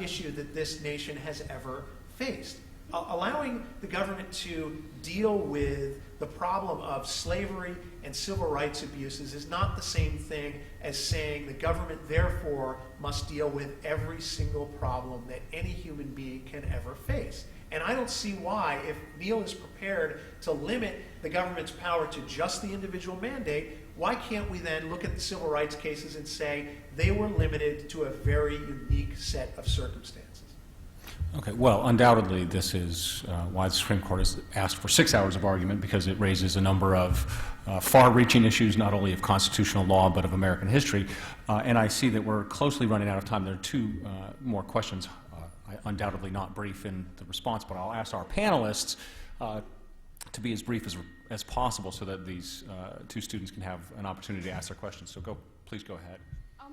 issue that this nation has ever faced. Allowing the government to deal with the problem of slavery and civil rights abuses is not the same thing as saying the government therefore must deal with every single problem that any human being can ever face. And I don't see why, if Neil is prepared to limit the government's power to just the individual mandate, why can't we then look at the civil rights cases and say they were limited to a very unique set of circumstances? Okay, well, undoubtedly this is why the Supreme Court has asked for 6 hours of argument, because it raises a number of far-reaching issues, not only of constitutional law, but of American history. And I see that we're closely running out of time. There are two more questions, undoubtedly not brief in the response, but I'll ask our panelists to be as brief as possible so that these two students can have an opportunity to ask their questions. So please go ahead.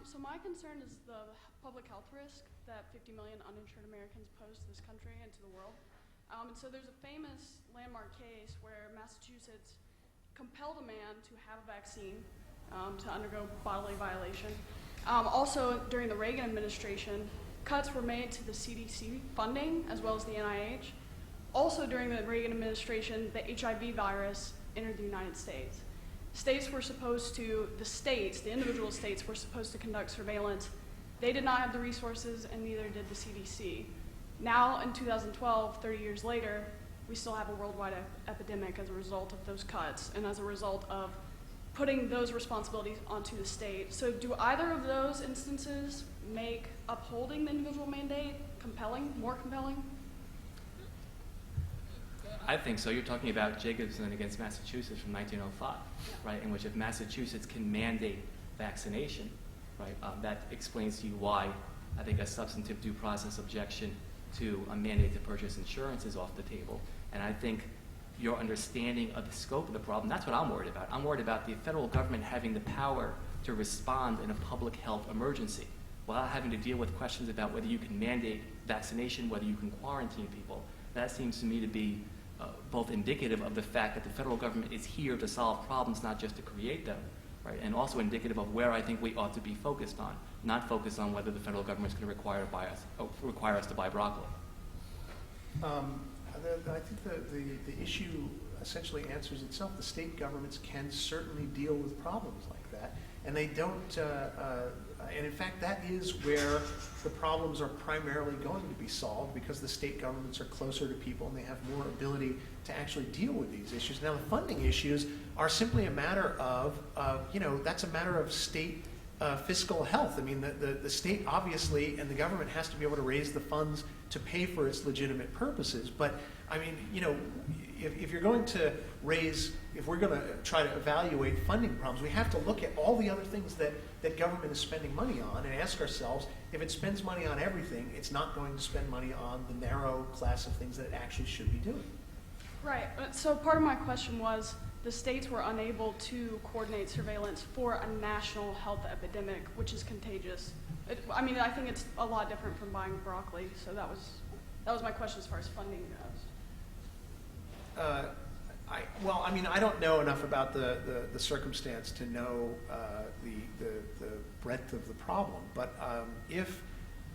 So my concern is the public health risk that 50 million uninsured Americans pose to this country and to the world. And so there's a famous landmark case where Massachusetts compelled a man to have a vaccine to undergo bodily violation. Also, during the Reagan administration, cuts were made to the CDC funding as well as the NIH. Also, during the Reagan administration, the HIV virus entered the United States. States were supposed to, the individual states were supposed to conduct surveillance. They did not have the resources, and neither did the CDC. Now, in 2012, 30 years later, we still have a worldwide epidemic as a result of those cuts and as a result of putting those responsibilities onto the state. So do either of those instances make upholding the individual mandate compelling, more compelling? I think so. You're talking about Jacobson against Massachusetts from 1905, right, in which if Massachusetts can mandate vaccination, right, that explains to you why I think a substantive due process objection to a mandate to purchase insurance is off the table. And I think your understanding of the scope of the problem, that's what I'm worried about. I'm worried about the federal government having the power to respond in a public health emergency without having to deal with questions about whether you can mandate vaccination, whether you can quarantine people. That seems to me to be both indicative of the fact that the federal government is here to solve problems, not just to create them, right? And also indicative of where I think we ought to be focused on, not focused on whether the federal government is going to require us to buy broccoli. I think the issue essentially answers itself. The state governments can certainly deal with problems like that, and they don't. And in fact, that is where the problems are primarily going to be solved, because the state governments are closer to people and they have more ability to actually deal with these issues. Now, the funding issues are simply a matter of, that's a matter of state fiscal health. I mean, the state obviously and the government has to be able to raise the funds to pay for its legitimate purposes. But I mean, if you're going to if we're going to try to evaluate funding problems, we have to look at all the other things that government is spending money on and ask ourselves, if it spends money on everything, it's not going to spend money on the narrow class of things that it actually should be doing. Right. So part of my question was, the states were unable to coordinate surveillance for a national health epidemic, which is contagious. I think it's a lot different from buying broccoli. So that was my question as far as funding goes. I don't know enough about the circumstance to know the breadth of the problem. But if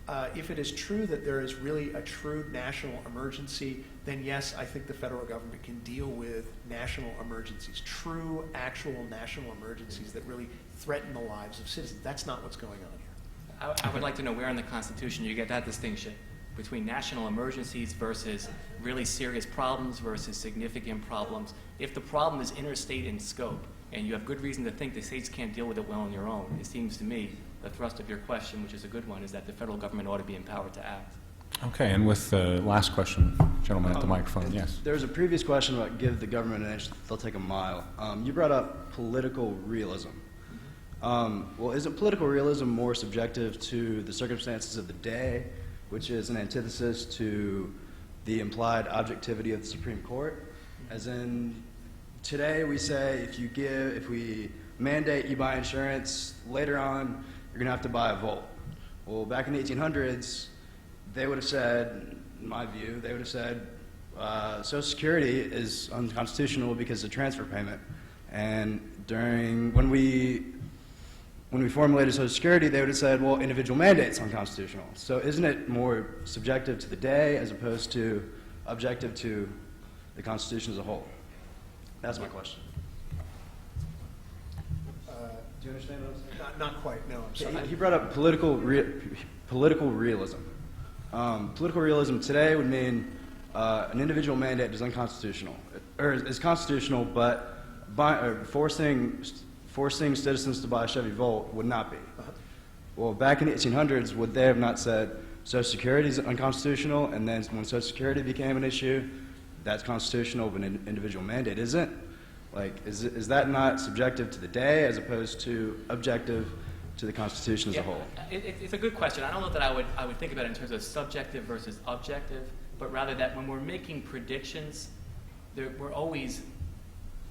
it is true that there is really a true national emergency, then yes, I think the federal government can deal with national emergencies, true, actual national emergencies that really threaten the lives of citizens. That's not what's going on here. I would like to know where in the Constitution you get that distinction between national emergencies versus really serious problems versus significant problems. If the problem is interstate in scope and you have good reason to think the states can't deal with it well on their own, it seems to me the thrust of your question, which is a good one, is that the federal government ought to be empowered to act. Okay, and with the last question, gentleman at the microphone, yes. There was a previous question about give the government an inch, they'll take a mile. You brought up political realism. Well, isn't political realism more subjective to the circumstances of the day, which is an antithesis to the implied objectivity of the Supreme Court? As in, today we say if we mandate you buy insurance, later on you're going to have to buy a Volt. Well, back in the 1800s, they would have said, in my view, they would have said Social Security is unconstitutional because of transfer payment. And when we formulated Social Security, they would have said, well, individual mandate's unconstitutional. So isn't it more subjective to the day as opposed to objective to the Constitution as a whole? That's my question. Do you understand what I'm saying? Not quite, no, I'm sorry. He brought up political realism. Political realism today would mean an individual mandate is unconstitutional, or is constitutional, but forcing citizens to buy a Chevy Volt would not be. Well, back in the 1800s, would they have not said Social Security is unconstitutional, and then when Social Security became an issue, that's constitutional, but an individual mandate isn't? Like, is that not subjective to the day as opposed to objective to the Constitution as a whole? It's a good question. I don't know that I would think about it in terms of subjective versus objective, but rather that when we're making predictions, we're always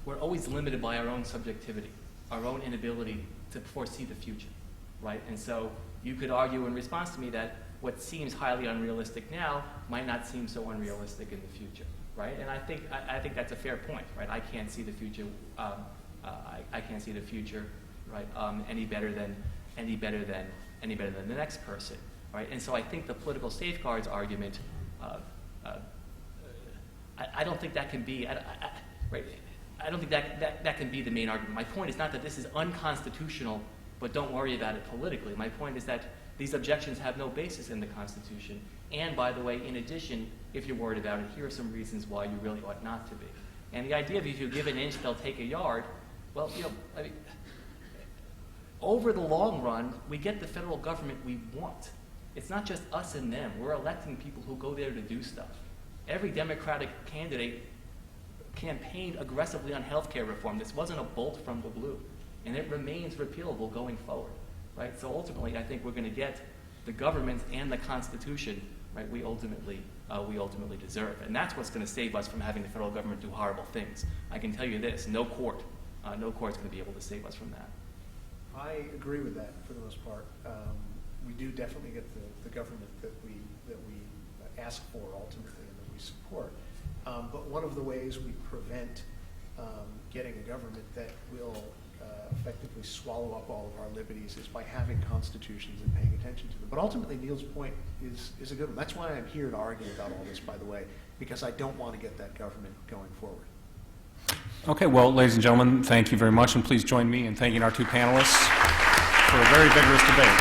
limited by our own subjectivity, our own inability to foresee the future, right? And so you could argue in response to me that what seems highly unrealistic now might not seem so unrealistic in the future, right? And I think that's a fair point, right? I can't see the future. I can't see the future, right? Any better than the next person, right? And so I think the political safeguards argument. I don't think that can be. Right? I don't think that can be the main argument. My point is not that this is unconstitutional, but don't worry about it politically. My point is that these objections have no basis in the Constitution. And by the way, in addition, if you're worried about it, here are some reasons why you really ought not to be. And the idea of if you give an inch, they'll take a yard. Well, I mean, over the long run, we get the federal government we want. It's not just us and them. We're electing people who go there to do stuff. Every Democratic candidate campaigned aggressively on health care reform. This wasn't a bolt from the blue. And it remains repealable going forward, right? So ultimately, I think we're going to get the government and the Constitution, right, we ultimately deserve. And that's what's going to save us from having the federal government do horrible things. I can tell you this, no court's going to be able to save us from that. I agree with that for the most part. We do definitely get the government that we ask for ultimately and that we support. But one of the ways we prevent getting a government that will effectively swallow up all of our liberties is by having constitutions and paying attention to them. But ultimately, Neil's point is a good one. That's why I'm here to argue about all this, by the way, because I don't want to get that government going forward. Okay, well, ladies and gentlemen, thank you very much, and please join me in thanking our two panelists for a very vigorous debate.